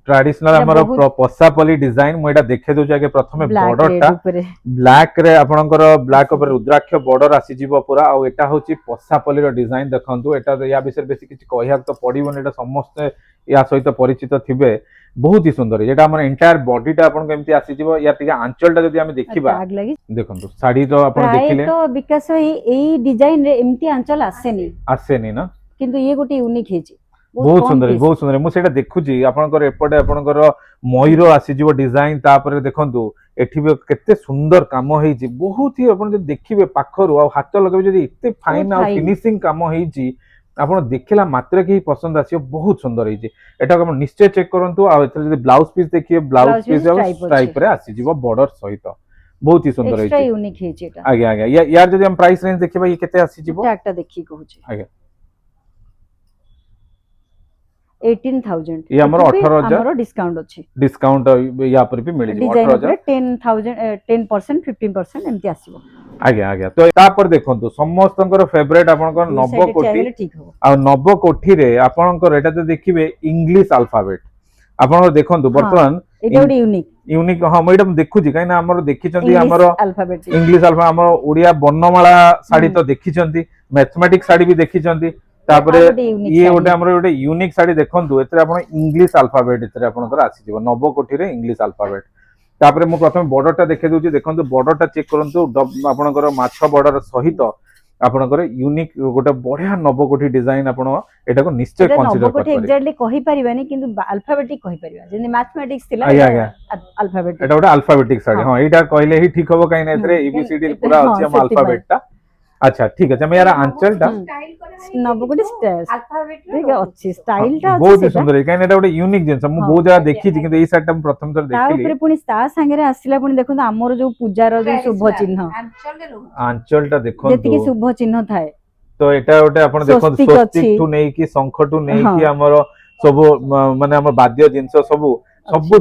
[SPEAKER 1] ट्रेडिशनल
[SPEAKER 2] एटा
[SPEAKER 1] हमर
[SPEAKER 2] बहुत-
[SPEAKER 1] पसापली डिजाइन मु एटा देखे दउ जाके प्रथमे
[SPEAKER 2] ब्लैक
[SPEAKER 1] बॉर्डर
[SPEAKER 2] रेड
[SPEAKER 1] टा
[SPEAKER 2] ऊपर
[SPEAKER 1] ब्लैक रे आपनकर ब्लैक
[SPEAKER 2] आसी
[SPEAKER 1] ऊपर रुद्राक्ष बॉर्डर आसी जीवो पूरा आ एटा होची पसापली रो डिजाइन देखंतु एटा या विषय बेसी किछि कहिया तो पडिबोन एटा समस्त या सहित परिचित थिबे बहुत ही सुंदर जेटा हमर एंटायर बॉडी टा आपन केमती आसी जीवो या टिका आंचल टा जदी हम देखिबा
[SPEAKER 2] टैग लगी
[SPEAKER 1] देखंतु साड़ी तो आपन
[SPEAKER 2] प्राय
[SPEAKER 1] देखिले
[SPEAKER 2] तो विकास एई डिजाइन रे एमती आंचल आसेनी
[SPEAKER 1] आसेनी ना
[SPEAKER 2] किंतु ये गोटे यूनिक हेची
[SPEAKER 1] बहुत सुंदर मु सेटा देखुची आपनकर एपटे आपनकर मयूर आसीजिवो डिजाइन तापर देखंतु एठी भी केते सुंदर काम हेची बहुत ही आपन जे देखिबे पाखरु आ हाथ लगबे जदी एते फाइन आ
[SPEAKER 2] fine।
[SPEAKER 1] फिनिशिंग काम हेची आपन देखिला मात्र के ही पसंद आसीयो बहुत सुंदर हेची एटा हम निश्चय चेक करंतु आ एथरे जदी ब्लाउज पीस देखिए blouse
[SPEAKER 2] Blouse piece
[SPEAKER 1] piece
[SPEAKER 2] stripe
[SPEAKER 1] stripe रे आसीजिवो बॉर्डर सहित बहुत ही सुंदर
[SPEAKER 2] एक्स्ट्रा
[SPEAKER 1] हेची
[SPEAKER 2] यूनिक हेची एटा
[SPEAKER 1] आगे आगे यार जदी हम प्राइस रेंज देखिबा ये केते आसीजिवो
[SPEAKER 2] टैग टा देखि कहूची
[SPEAKER 1] आगे
[SPEAKER 2] 18000
[SPEAKER 1] ये हमर 18000
[SPEAKER 2] हमरो डिस्काउंट अछि
[SPEAKER 1] डिस्काउंट या पर भी मिल जिवो
[SPEAKER 2] डिजाइन
[SPEAKER 1] 18000
[SPEAKER 2] ऊपर 10% 15% एमती आसीबो
[SPEAKER 1] आज्ञा आज्ञा तो तापर देखंतु समस्तंकर फेवरेट आपनकर
[SPEAKER 2] दुई
[SPEAKER 1] नव
[SPEAKER 2] साइड
[SPEAKER 1] कोटी
[SPEAKER 2] चाहेले ठीक हो
[SPEAKER 1] आ नव कोठी रे आपनकर एटा तो देखिबे इंग्लिश अल्फाबेट आपन देखंतु
[SPEAKER 2] हाँ,
[SPEAKER 1] वर्तमान
[SPEAKER 2] एटा गोटे यूनिक
[SPEAKER 1] यूनिक हां मैडम देखुची काई ना हमर देखिचंती हमर
[SPEAKER 2] अल्फाबेट
[SPEAKER 1] इंग्लिश अल्फा हमर ओडिया वर्णमाला साड़ी तो देखिचंती मैथमेटिक्स साड़ी भी देखिचंती तापरे
[SPEAKER 2] आ गोटे unique
[SPEAKER 1] ये
[SPEAKER 2] साड़ी।
[SPEAKER 1] गोटे हमर गोटे यूनिक साड़ी देखंतु एतरे आपन इंग्लिश अल्फाबेट एतरे आपनकर आसी जिवो नव कोठी रे इंग्लिश अल्फाबेट तापरे मु प्रथम बॉर्डर टा देखे दउची देखंतु बॉर्डर टा चेक करंतु आपनकर माछ बॉर्डर सहित आपनकर यूनिक गोटे बढ़िया नव कोठी डिजाइन आपन एटा को निश्चय
[SPEAKER 2] एटा
[SPEAKER 1] कंसीडर
[SPEAKER 2] नबकोटे
[SPEAKER 1] करबे
[SPEAKER 2] एक्जेक्टली कहि परिबानी किंतु अल्फाबेटिक कहि परिबा जेने मैथमेटिक्स थिला
[SPEAKER 1] आज्ञा, आज्ञा।
[SPEAKER 2] अल्फाबेटिक
[SPEAKER 1] एटा गोटे अल्फाबेटिक साड़ी
[SPEAKER 2] हाँ।
[SPEAKER 1] हां एटा कहले ही ठीक होबो काई ना एतरे एबीसीडी पूरा
[SPEAKER 2] हाँ,
[SPEAKER 1] अछि हम
[SPEAKER 2] सेटिफाइड।
[SPEAKER 1] अल्फाबेट टा अच्छा ठीक है मैं यार आंचल टा
[SPEAKER 2] नबकोटे ठीक अछि स्टाइल टा
[SPEAKER 1] बहुत ही
[SPEAKER 2] अछि
[SPEAKER 1] सुंदर है काई ना एटा गोटे यूनिक जिंस मु
[SPEAKER 2] हाँ।
[SPEAKER 1] बहुत जगह देखी छी किंतु एई साइड टा मु प्रथम थर
[SPEAKER 2] ता
[SPEAKER 1] देखिली
[SPEAKER 2] ऊपर पुनी ता संगे रे आसिला पुनी देखो हमर जो पूजार जो शुभ चिन्ह
[SPEAKER 1] आंचल टा देखंतु
[SPEAKER 2] जेतिकी शुभ चिन्ह थाए
[SPEAKER 1] तो एटा गोटे आपण देखंतु
[SPEAKER 2] स्वस्तिक
[SPEAKER 1] स्वस्तिक
[SPEAKER 2] अछि।
[SPEAKER 1] ठु नै कि शंख ठु नै
[SPEAKER 2] हाँ।
[SPEAKER 1] कि हमर सब माने हमर वाद्य जिंस सब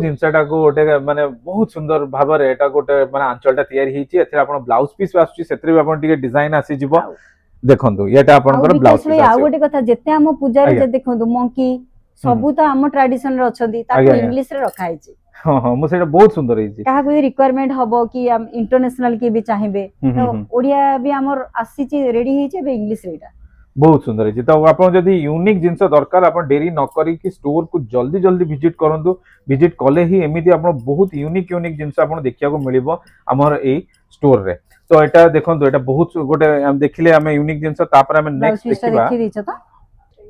[SPEAKER 1] जिनसटा को गोटे माने बहुत सुंदर भाबरे एटा गोटे माने आंचलटा तयारी हिची एथरे आपण ब्लाउज पीस आसुची सेतरे भी आपण टिके डिजाइन आसी जिवो देखंतु एटा आपणकर ब्लाउज पीस
[SPEAKER 2] आ गोटे कथा जेते हम पूजा रे
[SPEAKER 1] आज्ञा।
[SPEAKER 2] जे देखंतु मंकी सबु तो हम ट्रेडिशन रे अछंती ताको
[SPEAKER 1] आज्ञा, आज्ञा।
[SPEAKER 2] इंग्लिश रे रखा हिची
[SPEAKER 1] हां हां मु सेटा बहुत सुंदर हिची
[SPEAKER 2] काहा कोई रिक्वायरमेंट हबो कि हम इंटरनेशनल के भी चाहिबे तो ओडिया भी हमर आसीची रेडी हिची बे इंग्लिश रेटा
[SPEAKER 1] बहुत सुंदर है तो आप जदि यूनिक जिनस दरकार आप डेरी न करी कि स्टोर को जल्दी जल्दी विजिट करंतु विजिट कले ही एमिति आप बहुत यूनिक यूनिक जिनस आप देखिया को मिलिबो हमर ए स्टोर रे तो एटा देखंतु एटा बहुत गोटे हम देखिले हम यूनिक जिनस तापर हम नेक्स्ट देखिबा
[SPEAKER 2] देखि दिछ तो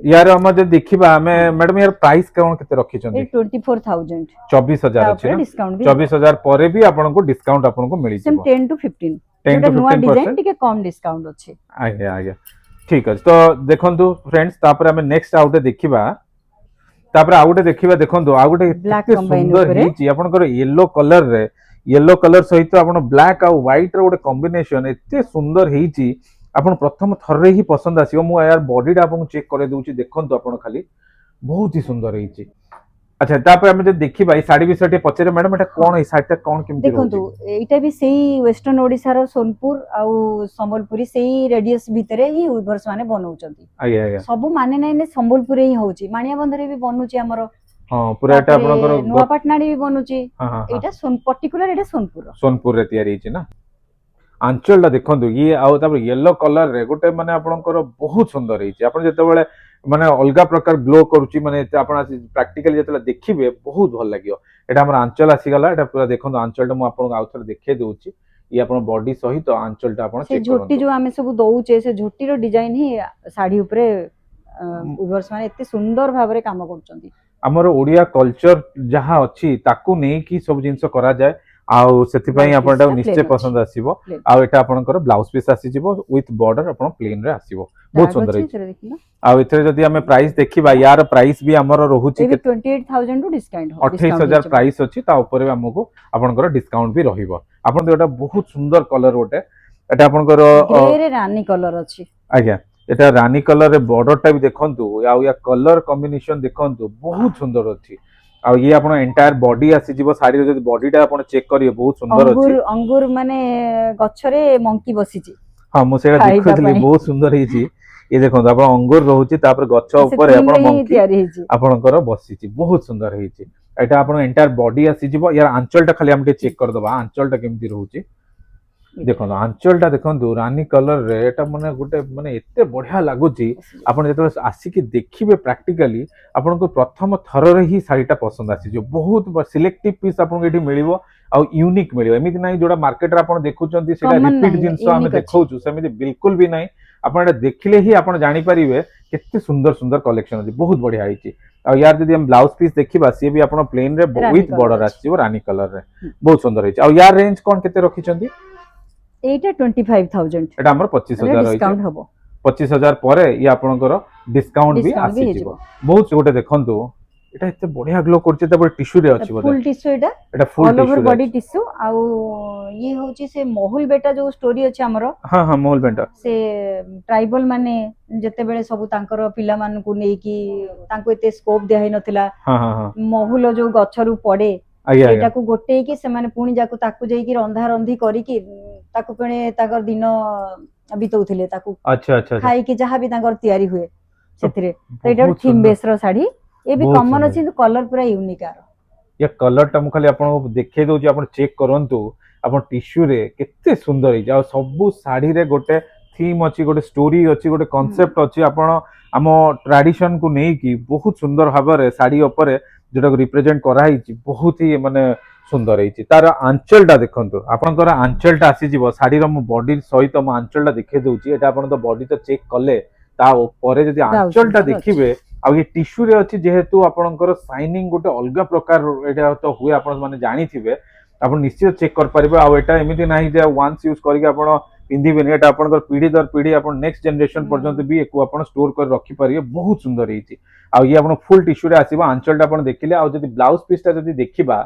[SPEAKER 1] यार हम जे देखिबा हम मैडम यार प्राइस कोन केते रखि
[SPEAKER 2] ए
[SPEAKER 1] चंदी
[SPEAKER 2] 24000
[SPEAKER 1] 24000 अछि ना
[SPEAKER 2] डिस्काउंट भी
[SPEAKER 1] 24000 परे भी आपन को डिस्काउंट आपन को मिलि
[SPEAKER 2] सेम
[SPEAKER 1] जिवो
[SPEAKER 2] 10 टू 15
[SPEAKER 1] 10
[SPEAKER 2] जोटा
[SPEAKER 1] to
[SPEAKER 2] नुवा
[SPEAKER 1] 15%
[SPEAKER 2] डिजाइन टिके कम डिस्काउंट अछि
[SPEAKER 1] आज्ञा आज्ञा ठीक अछि तो देखंतु फ्रेंड्स तापर हम नेक्स्ट आउटे देखिबा तापर आउटे देखिबा देखंतु आ गोटे
[SPEAKER 2] Black
[SPEAKER 1] केते
[SPEAKER 2] combine
[SPEAKER 1] सुंदर
[SPEAKER 2] उपरे।
[SPEAKER 1] हेची आपनकर येलो कलर रे येलो कलर सहित आपन ब्लैक आ व्हाइट रे गोटे कॉम्बिनेशन एते सुंदर हेची आपन प्रथम थर्रे ही पसंद आसीबो मु यार बॉडी टा आपन चेक करे दउची देखंतु आपन खाली बहुत ही सुंदर हेची अच्छा तापर हम जे देखिबा ई साड़ी विषय पचरे मैडम एटा कोन ई साड़ी टा कोन केमती
[SPEAKER 2] देखंतु एटा भी सेही वेस्टर्न ओडिसा रो सोनपुर आउ संबलपुरी सेही रेडियस भितरे ही उइभर्स माने बनौचंती
[SPEAKER 1] आज्ञा आज्ञा
[SPEAKER 2] सब माने नै नै संबलपुरे ही होउची मानिया बंधरे भी बनउची हमरो
[SPEAKER 1] हां पूरा एटा आपनकर
[SPEAKER 2] नुवापाटनाडी भी बनउची
[SPEAKER 1] हां हां
[SPEAKER 2] एटा पर्टिकुलर एटा सोनपुर
[SPEAKER 1] सोनपुर रे तयारी हिची ना आंचल देखंतु ये आउ तापर येलो कलर रे गोटे माने आपनकर बहुत सुंदर हिची आपन जते बेले माने अलगा प्रकार ग्लो करूची माने आपन प्रैक्टिकली जते देखिबे बहुत भल लागियो एटा हमर आंचल आसी गला एटा पूरा देखंतु आंचलटा मु आपन आउथर देखे दउची ये आपन बॉडी सहित आंचलटा आपन
[SPEAKER 2] से
[SPEAKER 1] चेक
[SPEAKER 2] झोटी
[SPEAKER 1] करंतु
[SPEAKER 2] जो आमे सब दउचे से झोटी रो डिजाइन ही साड़ी ऊपरे उइभर्स माने एते सुंदर भाबरे काम करचंती
[SPEAKER 1] हमर ओडिया कल्चर जहां अछि ताकू नै कि सब जिंस करा जाय आउ सेथिपई
[SPEAKER 2] Blouse
[SPEAKER 1] आपण
[SPEAKER 2] piece
[SPEAKER 1] एटा
[SPEAKER 2] टा
[SPEAKER 1] निश्चय
[SPEAKER 2] plain
[SPEAKER 1] पसंद आसीबो
[SPEAKER 2] plain।
[SPEAKER 1] आउ एटा आपनकर ब्लाउज पीस आसीजिवो विथ बॉर्डर आपण प्लेन रे आसीबो बहुत
[SPEAKER 2] टैग
[SPEAKER 1] सुंदर
[SPEAKER 2] अछि
[SPEAKER 1] है
[SPEAKER 2] एतरे देखिलो
[SPEAKER 1] आउ एथरे जदी हमें प्राइस देखिबा यार प्राइस भी हमर रहूची
[SPEAKER 2] एबे 28000 टू डिस्काउंट
[SPEAKER 1] 28,000 प्राइस अछि ता ऊपर भी हमको आपनकर डिस्काउंट भी रहिबो आपण एटा बहुत सुंदर कलर ओटे एटा आपनकर
[SPEAKER 2] ग्रे रे रानी कलर अछि
[SPEAKER 1] आज्ञा एटा रानी कलर रे बॉर्डर टा भी देखंतु आउ या कलर कॉम्बिनेशन देखंतु बहुत सुंदर अछि आउ ये आपण एंटायर बॉडी आसी जीवो साड़ी रे जदी बॉडी टा आपण चेक करियो बहुत सुंदर अछि
[SPEAKER 2] अंगूर माने गछरे मंकी बसिछि
[SPEAKER 1] हां मु सेटा
[SPEAKER 2] खाइबा
[SPEAKER 1] देखुतली
[SPEAKER 2] ପାଇଁ
[SPEAKER 1] बहुत सुंदर हेछि ये देखंतु आपण अंगूर रहउछि तापर गछ
[SPEAKER 2] से
[SPEAKER 1] ऊपर
[SPEAKER 2] थीम रे
[SPEAKER 1] आपण
[SPEAKER 2] ही
[SPEAKER 1] मंकी
[SPEAKER 2] तयारी ହେଇଛି
[SPEAKER 1] आपणकर बसिछि बहुत सुंदर हेछि एटा आपण एंटायर बॉडी आसी जीवो यार आंचल टा खाली हम चेक कर दबा आंचल टा केमति रहउछि देखो आंचल टा देखो रानी कलर रे एटा माने गोटे माने एते बढ़िया लागुची आपण जेतो आसिकी देखिबे प्रैक्टिकली आपण को प्रथम थर रे ही साड़ीटा पसंद आसी जो बहुत सिलेक्टिव पीस आपण को एठी मिलिबो आ यूनिक मिलिबो एमिति नै जोडा मार्केट रे आपण देखुचंती सेटा
[SPEAKER 2] Common
[SPEAKER 1] रिपीट
[SPEAKER 2] ନାହିଁ,
[SPEAKER 1] जिंस हम
[SPEAKER 2] unique ଅଛି।
[SPEAKER 1] देखौचु सेमिति बिल्कुल भी नै आपण एटा देखिले ही आपण जानि परिबे केते सुंदर सुंदर कलेक्शन अछि बहुत बढ़िया आइछि आ यार जदी हम ब्लाउज पीस देखिबा से भी आपण प्लेन रे
[SPEAKER 2] रानी
[SPEAKER 1] विथ
[SPEAKER 2] colour
[SPEAKER 1] बॉर्डर
[SPEAKER 2] ଅଛି।
[SPEAKER 1] आछि रानी कलर रे बहुत सुंदर आइछि आ यार रेंज कोन केते रखिचंती
[SPEAKER 2] एटा 25000
[SPEAKER 1] एटा हमर 25,000 रहिছে
[SPEAKER 2] डिस्काउंट हबो
[SPEAKER 1] 25,000 ପରେ इ आपनकर डिस्काउंट भी
[SPEAKER 2] डिस्काउंट भी
[SPEAKER 1] आसी
[SPEAKER 2] ହେଇଯିବ
[SPEAKER 1] जिवो बहुत गोटे देखंतु एटा एते बढ़िया ग्लो करछि त टिश्यू रे अछि बोले
[SPEAKER 2] फुल टिश्यू
[SPEAKER 1] एटा full
[SPEAKER 2] all over
[SPEAKER 1] tissue
[SPEAKER 2] body
[SPEAKER 1] रे
[SPEAKER 2] टिश्यू आउ ये होची से महुल बेटा जो स्टोरी अछि हमरो
[SPEAKER 1] हां हां मोल बेंटर
[SPEAKER 2] से ट्राइबल माने जते बेले सब तांकर पिला मान को नै कि तांको एते स्कोप दिया हे नथिला
[SPEAKER 1] हां हां हां
[SPEAKER 2] महुल जो गछरु पड़े
[SPEAKER 1] आज्ञा
[SPEAKER 2] सेटा
[SPEAKER 1] आज्ञा
[SPEAKER 2] को गोटे कि से माने पुणी जाको ताकू जाई कि रंधा रंधी करी कि ताकू पणे ताकर दिन बितौथिले ताकू
[SPEAKER 1] अच्छा अच्छा अच्छा
[SPEAKER 2] खाई कि जहां भी ताकर तयारी हुए
[SPEAKER 1] तो
[SPEAKER 2] सेथिरे तो एटा
[SPEAKER 1] बहुत
[SPEAKER 2] थीम
[SPEAKER 1] सुंदर
[SPEAKER 2] बेस रो साड़ी ए भी
[SPEAKER 1] बहुत
[SPEAKER 2] कॉमन
[SPEAKER 1] सुंदर
[SPEAKER 2] अछि कलर पूरा यूनिक आरो
[SPEAKER 1] या कलर टा मु खाली आपन को देखै दउची आपन चेक करंतु आपन टिश्यू रे केते सुंदर हे आ सब साड़ी रे गोटे थीम अछि गोटे स्टोरी अछि गोटे कांसेप्ट अछि आपन हम ट्रेडिशन को नै कि बहुत सुंदर भाबरे साड़ी ऊपर जेटा को रिप्रेजेंट करा हिची बहुत ही माने सुंदर हेछि तार आंचल टा देखंतु आपनकर आंचल टा आसी जीवो साड़ी रो बॉडी सहित म आंचल टा देखै दउची एटा आपन तो बॉडी तो चेक कले ता ऊपर जदी
[SPEAKER 2] ब्लाउज
[SPEAKER 1] आंचल टा
[SPEAKER 2] पिस रो अछि
[SPEAKER 1] देखिबे आ ये टिश्यू रे अछि जेहेतु आपनकर शाइनिंग गोटे अलगा प्रकार एटा तो हुए आपन माने जानि थिबे आपन निश्चित चेक कर परिबे आ एटा एमिति नाही जे वन्स यूज करिके आपन पिंधिबे एटा आपनकर पीढ़ी दर पीढ़ी आपन नेक्स्ट जनरेशन पर्यंत भी एको आपन स्टोर कर रखि परिबे बहुत सुंदर हेछि आ ये आपन फुल टिश्यू रे आसीबा आंचल टा आपन देखिले आ जदी ब्लाउज पीस टा जदी देखिबा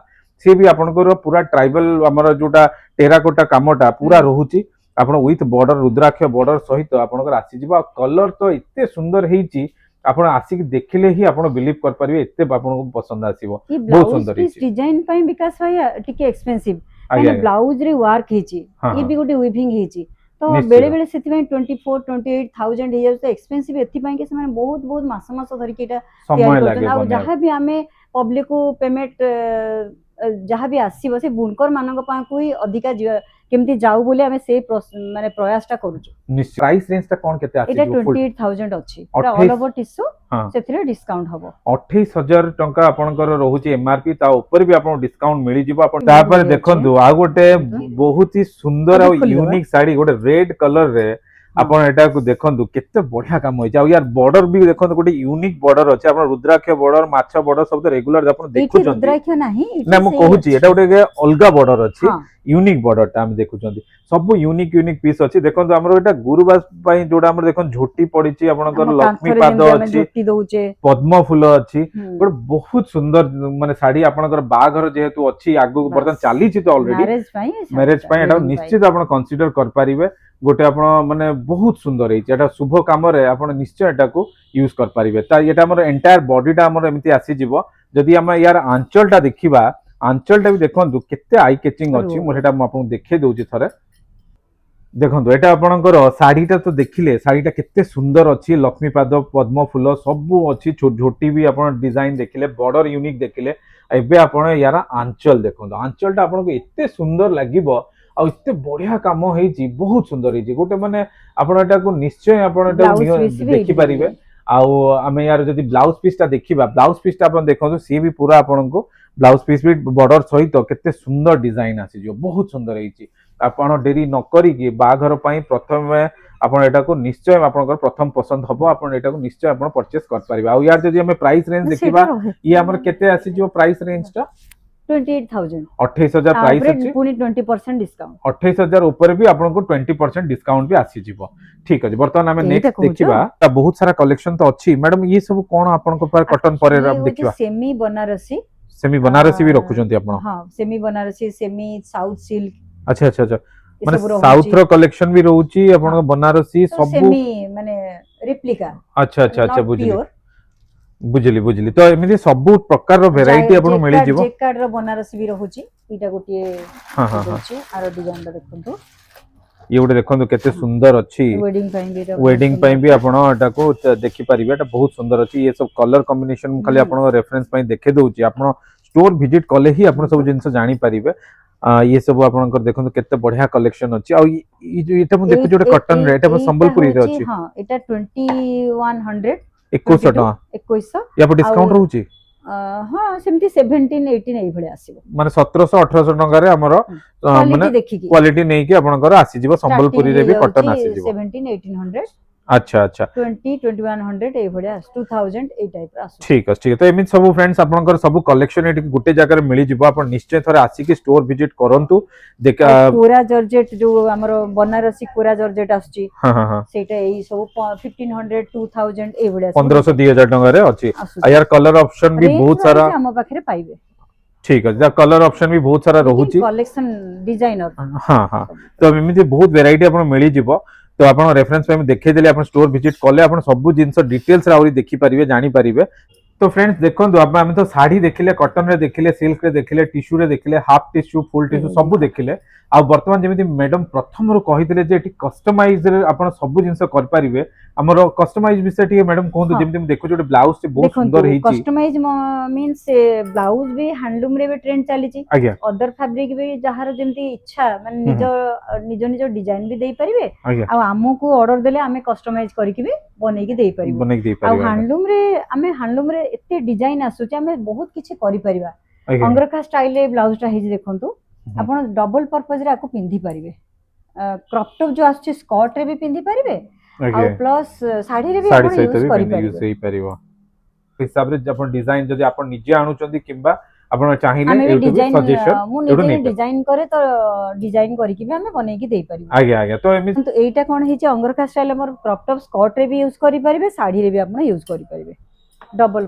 [SPEAKER 1] से भी आपनकर पूरा ट्राइबल हमर जोटा टेराकोटा कामटा पूरा रहूची आपण विथ बॉर्डर रुद्राक्ष बॉर्डर सहित आपनकर आसी जिबा कलर तो एते सुंदर हेछि आपण आसिक देखिले ही आपण बिलीव कर परिबे एते आपण को पसंद आसीबो
[SPEAKER 2] ये
[SPEAKER 1] बहुत
[SPEAKER 2] ब्लाउज
[SPEAKER 1] सुंदर
[SPEAKER 2] पीस
[SPEAKER 1] हेछि
[SPEAKER 2] डिजाइन पई विकास भाई टिके एक्सपेंसिव
[SPEAKER 1] आज्ञा
[SPEAKER 2] माने ब्लाउज रे वर्क हेछि
[SPEAKER 1] हाँ
[SPEAKER 2] ये
[SPEAKER 1] हाँ
[SPEAKER 2] भी गोटे वीविंग हेछि तो
[SPEAKER 1] निश्चित
[SPEAKER 2] बेले बेले सेति में 24-28,000 हे जाय तो एक्सपेंसिव एथि पई के से माने बहुत बहुत मास मास धरि के एटा तयारी
[SPEAKER 1] समय
[SPEAKER 2] करछन
[SPEAKER 1] लागे
[SPEAKER 2] आ
[SPEAKER 1] बनिया
[SPEAKER 2] जहां भी हमें पब्लिक को पेमेंट जहां भी आसीबो से बुनकर मानक पा को ही अधिका केमती जाऊ बोले हमें से माने प्रयास टा करूछु
[SPEAKER 1] निश्चित प्राइस रेंज ता कोन केते आसी
[SPEAKER 2] एटा
[SPEAKER 1] जिवो फुल
[SPEAKER 2] 28000 अछि पूरा ऑल
[SPEAKER 1] 28
[SPEAKER 2] ओवर टिश्यू
[SPEAKER 1] हां
[SPEAKER 2] सेथिरे डिस्काउंट हबो
[SPEAKER 1] 28,000 टंका आपनकर रहूची एमआरपी ता ऊपर भी आपन डिस्काउंट मिली जिवो आपन ता
[SPEAKER 2] बहुत
[SPEAKER 1] पर
[SPEAKER 2] बढिया
[SPEAKER 1] देखंतु
[SPEAKER 2] अछि
[SPEAKER 1] आ गोटे
[SPEAKER 2] देखो
[SPEAKER 1] बहुत ही सुंदर
[SPEAKER 2] अभी
[SPEAKER 1] और
[SPEAKER 2] खोलिदबा
[SPEAKER 1] यूनिक साड़ी गोटे रेड कलर रे
[SPEAKER 2] हां
[SPEAKER 1] आपण एटा को देखंतु केते बढ़िया काम होइछ आ यार बॉर्डर भी देखंतु गोटे यूनिक बॉर्डर अछि आपण रुद्राक्ष बॉर्डर माछा बॉर्डर सब तो रेगुलर आपण
[SPEAKER 2] एठी
[SPEAKER 1] देखुचंती
[SPEAKER 2] रुद्राक्ष नाही
[SPEAKER 1] ना
[SPEAKER 2] एठी
[SPEAKER 1] मु
[SPEAKER 2] से
[SPEAKER 1] कहूची एटा
[SPEAKER 2] अछि
[SPEAKER 1] गोटे अलगा बॉर्डर अछि
[SPEAKER 2] हां
[SPEAKER 1] यूनिक बॉर्डर टा हम देखुचंती सब यूनिक यूनिक पीस अछि देखंतु हमर एटा गुरुवार पई जोडा हमर देखन झोटी पडिछि आपणकर
[SPEAKER 2] हम
[SPEAKER 1] लक्ष्मी
[SPEAKER 2] कांथरे
[SPEAKER 1] पाद
[SPEAKER 2] जेमते हमें
[SPEAKER 1] अछि
[SPEAKER 2] झोटी दउचे
[SPEAKER 1] पद्म फूल अछि
[SPEAKER 2] हम्म
[SPEAKER 1] बट बहुत सुंदर माने साड़ी आपणकर बाघर जेहेतु अछि आगु बर्तन
[SPEAKER 2] बस
[SPEAKER 1] चाली छि तो ऑलरेडी
[SPEAKER 2] मैरिज पई
[SPEAKER 1] मैरिज
[SPEAKER 2] साडीटा
[SPEAKER 1] पई एटा
[SPEAKER 2] वेडिंग पई
[SPEAKER 1] निश्चित आपण कंसीडर कर पारिबे गोटे आपण माने बहुत सुंदर हेछि एटा शुभ काम रे आपण निश्चय एटा को यूज कर पारिबे ता एटा हमर एंटायर बॉडी टा हमर एमिति आसी जिवो जदी हम यार आंचल टा देखिबा आंचल टा भी देखंतु केते आई कैचिंग अछि
[SPEAKER 2] रुह
[SPEAKER 1] मो सेटा म आपन देखै दउछि थरे देखंतु एटा आपणकर साड़ीटा तो देखिले साड़ीटा केते सुंदर अछि लक्ष्मी पाद पद्म फूल सब अछि झोटी भी आपण डिजाइन देखिले बॉर्डर यूनिक देखिले एबे आपण यार आंचल देखंतु आंचलटा आपण को एते सुंदर लागिबो आ एते बढ़िया काम हेछि बहुत सुंदर हेछि गोटे माने आपण एटा को निश्चय आपण एटा
[SPEAKER 2] ब्लाउज पीस भी
[SPEAKER 1] देखि
[SPEAKER 2] एठी
[SPEAKER 1] पारिबे आउ आमे यार जदी ब्लाउज पीस टा देखिबा ब्लाउज पीस टा आपण देखंतु सी भी पूरा आपण को ब्लाउज पीस भी बॉर्डर सहित केते सुंदर डिजाइन आसी जो बहुत सुंदर हेछि आपण डेरी न करी कि बाघर पई प्रथमे आपण एटा को निश्चय आपनकर प्रथम पसंद हबो आपण एटा को निश्चय आपण परचेस कर परिबा आ यार जदी हमें प्राइस रेंज
[SPEAKER 2] ना
[SPEAKER 1] देखिबा
[SPEAKER 2] सेटा रहे
[SPEAKER 1] ये हमर केते आसी जो प्राइस रेंज टा
[SPEAKER 2] 28,000
[SPEAKER 1] 28,000 प्राइस
[SPEAKER 2] तापरे
[SPEAKER 1] अछि
[SPEAKER 2] पुनी 20% डिस्काउंट
[SPEAKER 1] 28,000 ऊपर भी आपको 20% डिस्काउंट भी आसी जीवो ठीक अछि वर्तमान हमें
[SPEAKER 2] एइटा
[SPEAKER 1] नेक्स्ट
[SPEAKER 2] कहूचो
[SPEAKER 1] देखिबा ता बहुत सारा कलेक्शन तो अछि मैडम ये सब कोन आपनको पर कॉटन पर
[SPEAKER 2] ये
[SPEAKER 1] अब
[SPEAKER 2] होची
[SPEAKER 1] देखिबा
[SPEAKER 2] सेमी बनारसी
[SPEAKER 1] सेमी बनारसी भी रखुचंती आपण
[SPEAKER 2] हाँ semi Banarasi semi south silk
[SPEAKER 1] अच्छा अच्छा अच्छा
[SPEAKER 2] ये
[SPEAKER 1] माने
[SPEAKER 2] सब
[SPEAKER 1] साउथ
[SPEAKER 2] रहुची
[SPEAKER 1] रो कलेक्शन भी रहउची
[SPEAKER 2] हाँ
[SPEAKER 1] आपन बनारसी
[SPEAKER 2] तो
[SPEAKER 1] सब
[SPEAKER 2] सेमी माने रेप्लिका
[SPEAKER 1] अच्छा अच्छा अच्छा
[SPEAKER 2] नॉट
[SPEAKER 1] बुझली
[SPEAKER 2] प्योर
[SPEAKER 1] बुझली बुझली तो एमिति सब प्रकार रो वेराइटी आपन मिली जीवो
[SPEAKER 2] जेकार्ड रो बनारसी भी रहुची इटा गोटे
[SPEAKER 1] हां हां हां
[SPEAKER 2] दोची आरो डिजाइन रो देखंतु
[SPEAKER 1] ये गोटे देखो केते
[SPEAKER 2] हाँ
[SPEAKER 1] सुंदर अच्छी
[SPEAKER 2] वेडिंग टाइम भी एटा बहुत
[SPEAKER 1] वेडिंग
[SPEAKER 2] सुंदर
[SPEAKER 1] भी आपण एटा को देखि परिबे एटा बहुत सुंदर अच्छी ये सब कलर कॉम्बिनेशन खाली आपण रेफरेंस पई देखे दउची आपण स्टोर विजिट कले ही आपण सब जिंस जानि परिबे ये सब आपण देखो केते बढ़िया कलेक्शन अच्छी आ ई जो एटा मु देखु जोटे कॉटन रे एटा संबलपुरी रे अच्छी
[SPEAKER 2] हां एटा 2100
[SPEAKER 1] 2100 टका
[SPEAKER 2] 2100
[SPEAKER 1] या पर डिस्काउंट रहउची
[SPEAKER 2] हाँ सेमती 17 18 एई भले आसीबो
[SPEAKER 1] माने 1700 1800 टका रे हमरो
[SPEAKER 2] क्वालिटी देखिकी
[SPEAKER 1] क्वालिटी नहीं कि आपनकर आसी जीवो संबलपुरी रे भी कॉटन आसी जीवो
[SPEAKER 2] 17 1800
[SPEAKER 1] अच्छा अच्छा
[SPEAKER 2] 20 2100 एई भले 2000 एई टाइप रा आसु
[SPEAKER 1] ठीक है तो एमित सब फ्रेंड्स आपनकर सब कलेक्शन एटी गुटे जगह रे मिली जिवो आपन निश्चय थरे आसी कि स्टोर विजिट करंतु देख
[SPEAKER 2] कोरा जॉर्जेट जो हमरो बनारसी कोरा जॉर्जेट आसुची
[SPEAKER 1] हां हां हां
[SPEAKER 2] सेटा एई सब 1500 2000 एई भले
[SPEAKER 1] 1500 2000 टका रे अछि आ यार कलर ऑप्शन भी बहुत सारा
[SPEAKER 2] हम पाखरे पाइबे
[SPEAKER 1] ठीक है कलर ऑप्शन भी बहुत सारा रहउची
[SPEAKER 2] कलेक्शन डिजाइनर
[SPEAKER 1] हां हां तो एमिति बहुत वैरायटी आपन मिली जिवो तो आपण रेफरेंस पे देखे देले आपण स्टोर विजिट कले आपण सब जिंस डिटेल्स राउरी देखि परिबे जानि परिबे तो फ्रेंड्स देखंतु आप हम तो साड़ी देखिले कॉटन रे देखिले सिल्क रे देखिले टिश्यू रे देखिले हाफ टिश्यू फुल टिश्यू सब देखिले आ वर्तमान जेमिति मैडम प्रथम रो कहितले जे एटी कस्टमाइज रे आपण सब जिंस कर परिबे हमरो कस्टमाइज विषय टी मैडम कोहंतु जेमिति हम देखु जोटे ब्लाउज से बहुत सुंदर हेची
[SPEAKER 2] कस्टमाइज मींस ब्लाउज भी हैंडलूम रे भी ट्रेंड चली ची
[SPEAKER 1] आज्ञा
[SPEAKER 2] अदर फैब्रिक भी जहार जेमिति इच्छा माने निज निज डिजाइन भी देई परिबे
[SPEAKER 1] आज्ञा
[SPEAKER 2] आ हमकु ऑर्डर देले हमें कस्टमाइज करिकि भी बनै कि देई परिबो
[SPEAKER 1] बनै दे
[SPEAKER 2] आ
[SPEAKER 1] परिबे
[SPEAKER 2] हैंडलूम रे एते डिजाइन आसुचे हमें बहुत किछि करि परिबा अंग्रखा स्टाइल रे ब्लाउज टा हेजी देखंतु आपण डबल पर्पस रे आको पिंधी परिबे क्रॉप टॉप जो आछे स्कर्ट रे भी पिंधी परिबे आ प्लस साड़ी रे भी आपण यूज करि परिबे
[SPEAKER 1] यूज परिबो हिसाब रे अपन डिजाइन जदि अपन निजे आनुचंदी किबा आपण चाहिले
[SPEAKER 2] एटू
[SPEAKER 1] सजेशन
[SPEAKER 2] मु निजे डिजाइन करे तो डिजाइन करी कि भी हमें बनै कि देई परिबे
[SPEAKER 1] आज्ञा आज्ञा तो एमि
[SPEAKER 2] तो एटा कोन हिचे अंग्रखा स्टाइल हमर क्रॉप टॉप स्कर्ट रे भी यूज करि परिबे साड़ी रे भी आपण यूज करि परिबे डबल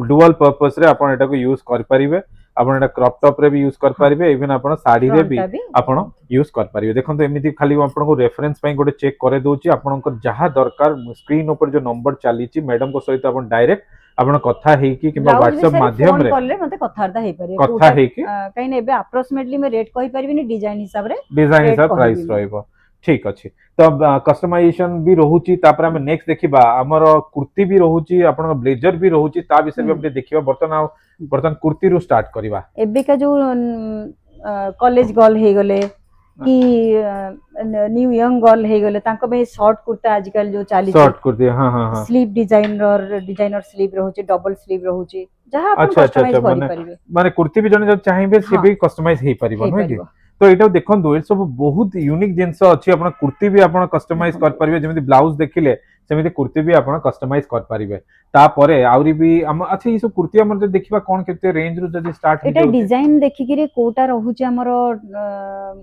[SPEAKER 1] डुअल पर्पस रे आपण एटा को यूज कर परिबे आपण एटा क्रॉप टॉप रे भी यूज कर परिबे इवन आपण साड़ी रे भी आपण यूज कर परिबे देखंतु एमिति खाली आपण को रेफरेंस पई गोटे चेक करे दोची आपण को जहां दरकार स्क्रीन ऊपर जो नंबर चाली ची मैडम को सहित आपण डायरेक्ट आपण कथा हेई कि किबा व्हाट्सएप माध्यम रे
[SPEAKER 2] कॉल रे मते कथारता हेई परिबे
[SPEAKER 1] कथा हेई कि
[SPEAKER 2] काई ने एबे अप्रोक्सीमेटली मैं रेट कहि परिबिनी डिजाइन हिसाब रे
[SPEAKER 1] प्राइस रहइबो ठीक अछि तो कस्टमाइजेशन भी रहउची तापर हम नेक्स्ट देखिबा हमर कुर्ती भी रहउची आपण ब्लेजर भी रहउची ता विषय भी अपने देखिबा बर्तन कुर्ती रु स्टार्ट करबा
[SPEAKER 2] एबे का जो कॉलेज गर्ल हे गले कि न्यू यंग गर्ल हे गले तांको बे शॉर्ट कुर्ता आजकल जो चाली
[SPEAKER 1] शॉर्ट कुर्ती हां हां हां
[SPEAKER 2] स्लीव डिजाइनर स्लीव रहउची डबल स्लीव रहउची जहां आपण कस्टमाइज करि परिबे
[SPEAKER 1] माने कुर्ती भी जने जब चाहिबे से भी कस्टमाइज हे परिबो नै कि तो एटा देखंतु ए सब बहुत यूनिक जिंस अछि आपण कुर्ती भी आपण कस्टमाइज कर परिबे जेमिति ब्लाउज देखिले सेमिति कुर्ती भी आपण कस्टमाइज कर परिबे ता परे आउरी भी हम अच्छा ई सब कुर्ती हमर जे देखिबा कोन केते रेंज रु जदी स्टार्ट
[SPEAKER 2] एटा डिजाइन देखि कि कोटा रहउची हमर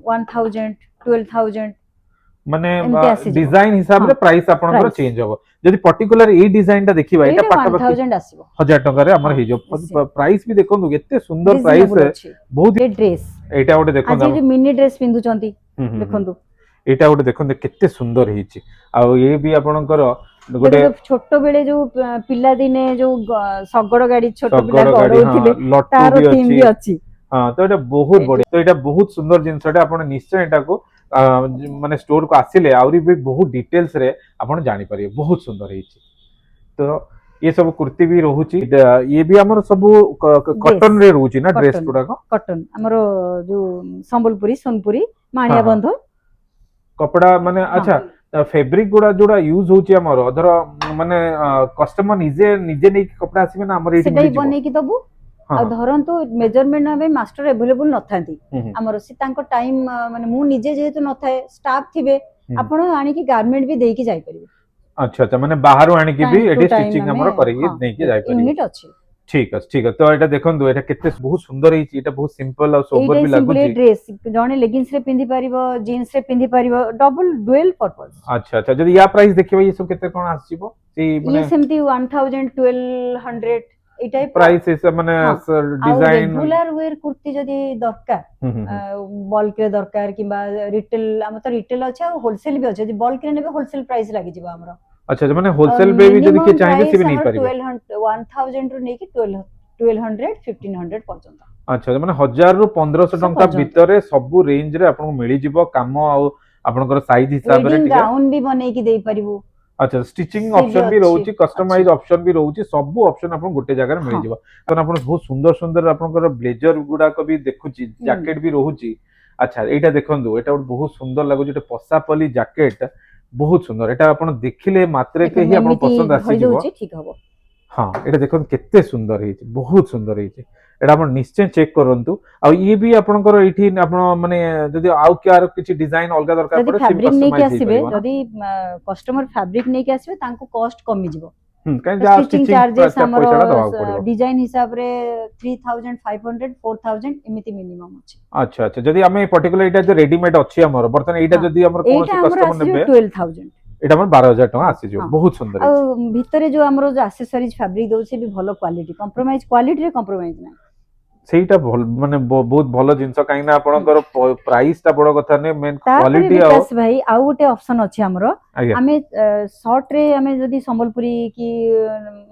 [SPEAKER 2] 1000 12000
[SPEAKER 1] माने डिजाइन हिसाब रे प्राइस आपनकर चेंज होबो जदी पर्टिकुलर ए डिजाइन ता देखिबा एटा पाटा
[SPEAKER 2] 1000 आसीबो
[SPEAKER 1] 1000 टका रे हमर हे जो प्राइस भी देखंतु केते सुंदर प्राइस रे बहुत
[SPEAKER 2] ए ड्रेस
[SPEAKER 1] एटा गोटे देखंतु
[SPEAKER 2] आज जे मिनी ड्रेस पिंदुचंती देखंतु
[SPEAKER 1] एटा गोटे देखंतु केते सुंदर हिची आ ये भी आपनकर
[SPEAKER 2] गोटे छोटो बेले जो पिला दिने जो सगड़ गाड़ी छोटो पिला गड़ौथिले तार थीम भी अछि
[SPEAKER 1] हां तो एटा बहुत बड़ी तो एटा बहुत सुंदर जिंसटा आपण निश्चय एटा को माने स्टोर को आसिले आउरी भी बहुत डिटेल्स रे आपण जानि परिबे बहुत सुंदर हिची तो ये सब कुर्ती भी रहउची ये भी हमर सब कॉटन रे रहउची ना ड्रेस गुडा को
[SPEAKER 2] कॉटन हमर जो संबलपुरी सोनपुरी माणिया बंध
[SPEAKER 1] कपड़ा माने अच्छा फैब्रिक गुडा जोडा यूज होची हमर अदर माने कस्टमर निजे निजे नै कपड़ा आसीबे ना हमर एठी
[SPEAKER 2] सेटाई बनै कि दबु आ धरंतु मेजरमेंट हबे मास्टर अवेलेबल न थांती हमर सी तांको टाइम माने मु निजे जेहेतु न थाए स्टाफ थिबे आपण आनी कि गारमेंट भी देई कि जाई परिबे
[SPEAKER 1] अच्छा अच्छा माने बाहर आनी कि भी एडी स्टिचिंग हमर करी नै कि जाई परिबे
[SPEAKER 2] यूनिट अछि
[SPEAKER 1] ठीक है तो एटा देखंतु एटा केते बहुत सुंदर हिची एटा बहुत सिंपल और सोबर
[SPEAKER 2] एटा
[SPEAKER 1] भी
[SPEAKER 2] सिंपल
[SPEAKER 1] लागुची।
[SPEAKER 2] ड्रेस जणे लेगिंग्स रे पिंदी पारिबो जीन्स रे पिंदी पारिबो डबल डुअल पर्पस
[SPEAKER 1] अच्छा अच्छा जदी या प्राइस देखिबा ये सब केते कोन आसीबो से
[SPEAKER 2] ये
[SPEAKER 1] माने
[SPEAKER 2] सेमती 1000 1200 ए टाइप
[SPEAKER 1] प्राइस इस माने
[SPEAKER 2] हाँ आउ
[SPEAKER 1] डिजाइन
[SPEAKER 2] रेगुलर वेयर कुर्ती जदी दरकार बल्क रे दरकार किबा रिटेल हम तो रिटेल अच्छा होलसेल भी अच्छा बल्क रे नेबे होलसेल प्राइस लागि जिवो हमरो
[SPEAKER 1] अच्छा अच्छा माने होलसेल पे भी जदी के चाहिबे से भी नहीं
[SPEAKER 2] प्राइस
[SPEAKER 1] पारिबे।
[SPEAKER 2] 1200 1000 रु नेकी 1200 1500 पर्यंत
[SPEAKER 1] अच्छा माने 1000 रु 1500
[SPEAKER 2] सब
[SPEAKER 1] टंका
[SPEAKER 2] पर्यंत
[SPEAKER 1] भितरे सब रेंज रे आपन मिली जिवो काम आ आपनकर साइज हिसाब रे
[SPEAKER 2] वेडिंग
[SPEAKER 1] टिके।
[SPEAKER 2] गाउन भी बनै की देई परिबो
[SPEAKER 1] अच्छा स्टिचिंग
[SPEAKER 2] से भी
[SPEAKER 1] ऑप्शन भी
[SPEAKER 2] अच्छी
[SPEAKER 1] रहउची
[SPEAKER 2] अच्छी
[SPEAKER 1] कस्टमाइज ऑप्शन भी रहउची सब ऑप्शन आपन गोटे जगह रे मिली
[SPEAKER 2] हाँ
[SPEAKER 1] जिवो कारण आपन बहुत सुंदर सुंदर आपनकर ब्लेजर गुडा को भी देखुची
[SPEAKER 2] हम्म
[SPEAKER 1] जैकेट भी रहउची। अच्छा एटा देखंदु एटा बहुत सुंदर लागुची एटा पसापली जैकेट बहुत सुंदर एटा आपन देखिले मात्रे के
[SPEAKER 2] देखो
[SPEAKER 1] ही आपन
[SPEAKER 2] एमिति
[SPEAKER 1] पसंद आसी
[SPEAKER 2] धरि
[SPEAKER 1] जिवो।
[SPEAKER 2] दउची ठीक हबो
[SPEAKER 1] हाँ एटा देखो केते सुंदर ହେଇଛି बहुत सुंदर ହେଇଛି एटा आपण निश्चय चेक करंतु आ ये भी आपनकर एठी आपण माने जदी आउ क्यार किछि डिजाइन अलगा दरकार
[SPEAKER 2] जदि
[SPEAKER 1] पड़े से भी
[SPEAKER 2] फैब्रिक नहीं के
[SPEAKER 1] कस्टमाइज हेई
[SPEAKER 2] आसीबे
[SPEAKER 1] परिबो ना।
[SPEAKER 2] जदि कस्टमर फैब्रिक नहीं के आसीबे तांको कॉस्ट कमी जिवो
[SPEAKER 1] काई जा
[SPEAKER 2] स्टिचिंग
[SPEAKER 1] स्टिचिंग
[SPEAKER 2] चार्जेस हमरो
[SPEAKER 1] पैसा दवा पड़िबो।
[SPEAKER 2] डिजाइन हिसाब रे 3500 4000 एमिति मिनिमम अछि
[SPEAKER 1] अच्छा अच्छा जदी हमें पर्टिकुलर एटा जो रेडीमेड अछि हमर बर्तन एटा
[SPEAKER 2] हाँ
[SPEAKER 1] जदी हमर
[SPEAKER 2] एटा
[SPEAKER 1] कोनोसी
[SPEAKER 2] हमरो
[SPEAKER 1] कस्टमर
[SPEAKER 2] आसीबो
[SPEAKER 1] नेबे
[SPEAKER 2] 12000
[SPEAKER 1] एटा हमर 12000 टका
[SPEAKER 2] हाँ
[SPEAKER 1] आसी जो
[SPEAKER 2] हाँ
[SPEAKER 1] बहुत सुंदर
[SPEAKER 2] आ
[SPEAKER 1] ହେଇଛି।
[SPEAKER 2] भितरे जो हमरो जो एक्सेसरीज फैब्रिक दउछि भी भलो क्वालिटी रे कंप्रोमाइज नाही
[SPEAKER 1] ସେଇଟା ଭଲ ମାନେ ବହୁତ ଭଲ ଜିନିଷ କାହିଁକି ନା ଆପଣଙ୍କର ପ୍ରାଇସ୍ ଟା ବଡ କଥା ନୁହେଁ ମେନ୍
[SPEAKER 2] तापरे
[SPEAKER 1] क्वालिटी ଆଉ
[SPEAKER 2] विकास भाई आउ गोटे ऑप्शन अछि हमरो
[SPEAKER 1] ଆଜ୍ଞା
[SPEAKER 2] आमे शॉर्ट रे आमे जदी संबलपुरी की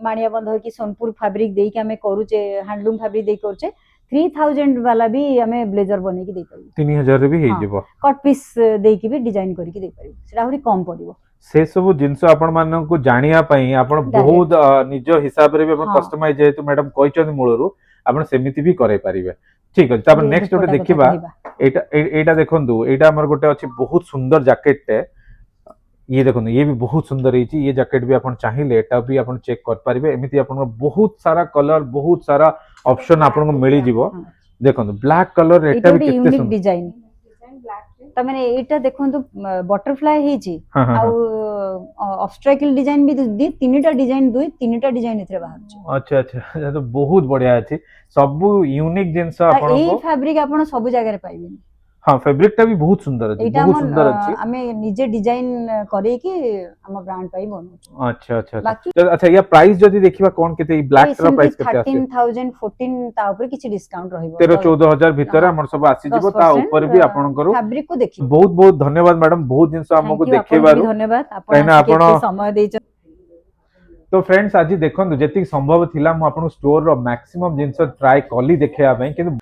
[SPEAKER 2] माणिया बंध की सोनपुर फैब्रिक देई के आमे करूचे हैंडलूम फैब्रिक देई करूचे 3000 वाला भी आमे ब्लेजर बनै की देई पारिबो
[SPEAKER 1] 3000 रे भी
[SPEAKER 2] हाँ
[SPEAKER 1] ହେଇଯିବ।
[SPEAKER 2] कट पीस देई की भी डिजाइन करी की देई पारिबो सेटा होरी कम पड़िबो
[SPEAKER 1] से सब जिनस आपण मानक जानिया पई आपण बहुत
[SPEAKER 2] डायरेक्ट
[SPEAKER 1] निज हिसाब रे भी आपण
[SPEAKER 2] हाँ
[SPEAKER 1] कस्टमाइज जेतु मैडम कहचन मूलरू आपण सेमिति भी करे परिबे। ठीक अछि तापर नेक्स्ट गोटे
[SPEAKER 2] दुपट्टा कथा
[SPEAKER 1] देखिबा
[SPEAKER 2] कहिबा
[SPEAKER 1] एटा देखंतु एटा हमर गोटे अछि बहुत सुंदर जैकेट टे ये देखो ये भी बहुत सुंदर है ये जैकेट भी अपन चाहिए एटा भी अपन चेक कर पारिबे एमिति अपन बहुत सारा कलर बहुत सारा ऑप्शन अपन को मिली जीवो।
[SPEAKER 2] हाँ
[SPEAKER 1] देखो ब्लैक कलर एटा
[SPEAKER 2] एटा
[SPEAKER 1] भी
[SPEAKER 2] गोटे
[SPEAKER 1] कितने
[SPEAKER 2] यूनिक
[SPEAKER 1] सुंदर
[SPEAKER 2] डिजाइन त माने एटा देखंतु बटरफ्लाई हेची
[SPEAKER 1] हाँ हाँ
[SPEAKER 2] आउ
[SPEAKER 1] हाँ
[SPEAKER 2] ऑब्स्ट्रैकल डिजाइन भी दी तीनटा डिजाइन तीनटा डिजाइन इथरे बाहर छै
[SPEAKER 1] अच्छा अच्छा ये तो बहुत बढ़िया अछि सब यूनिक जिंस
[SPEAKER 2] आ
[SPEAKER 1] अपन
[SPEAKER 2] एई
[SPEAKER 1] को
[SPEAKER 2] फैब्रिक आपण सब जगह रे पाइबेनी
[SPEAKER 1] हाँ फैब्रिक टा भी बहुत सुंदर अछि
[SPEAKER 2] एटा
[SPEAKER 1] बहुत
[SPEAKER 2] हम
[SPEAKER 1] सुंदर अछि।
[SPEAKER 2] आमे निजे डिजाइन करे की हम ब्रांड पाई बनउ
[SPEAKER 1] अच्छा अच्छा अच्छा
[SPEAKER 2] बाकी
[SPEAKER 1] अच्छा या प्राइस जदी देखिबा कोन केते ब्लैक रा
[SPEAKER 2] सेमती
[SPEAKER 1] प्राइस केते आसे
[SPEAKER 2] 13000 14 ता ऊपर किछि डिस्काउंट रहइबो
[SPEAKER 1] 13-14 हजार भितर
[SPEAKER 2] हाँ
[SPEAKER 1] हमर सब आसी जिवो ता
[SPEAKER 2] 10%
[SPEAKER 1] ऊपर भी आपण करू
[SPEAKER 2] फैब्रिक को देखि
[SPEAKER 1] बहुत बहुत धन्यवाद मैडम बहुत जिनस हमको
[SPEAKER 2] थैंक यू आपन भी
[SPEAKER 1] देखैबारु
[SPEAKER 2] धन्यवाद आपण
[SPEAKER 1] कहिना
[SPEAKER 2] आसी के
[SPEAKER 1] आपण
[SPEAKER 2] एते समय देइ
[SPEAKER 1] तो फ्रेंड्स आज देखो जी संभव थिला मु आपन स्टोर रो मैक्सिमम जिंस ट्राई कली देखिया पई किंतु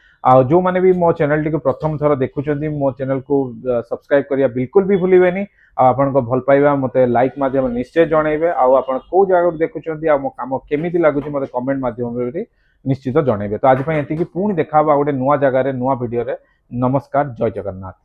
[SPEAKER 1] जो माने भी मो चैनल टी को प्रथम थर देखुचंदी मो चैनल को सब्सक्राइब करिया बिल्कुल भी भूलिबेनी आपन को भल पाइबा मते लाइक माध्यम निश्चय जणैबे आ आपन को जगह देखुचंदी आ मो काम केमिति लागुची मते कमेंट माध्यम रे निश्चित जणैबे तो आज पई एति की पुणी देखाबा गोटे नुवा जगह रे नुवा वीडियो रे नमस्कार जय जगन्नाथ।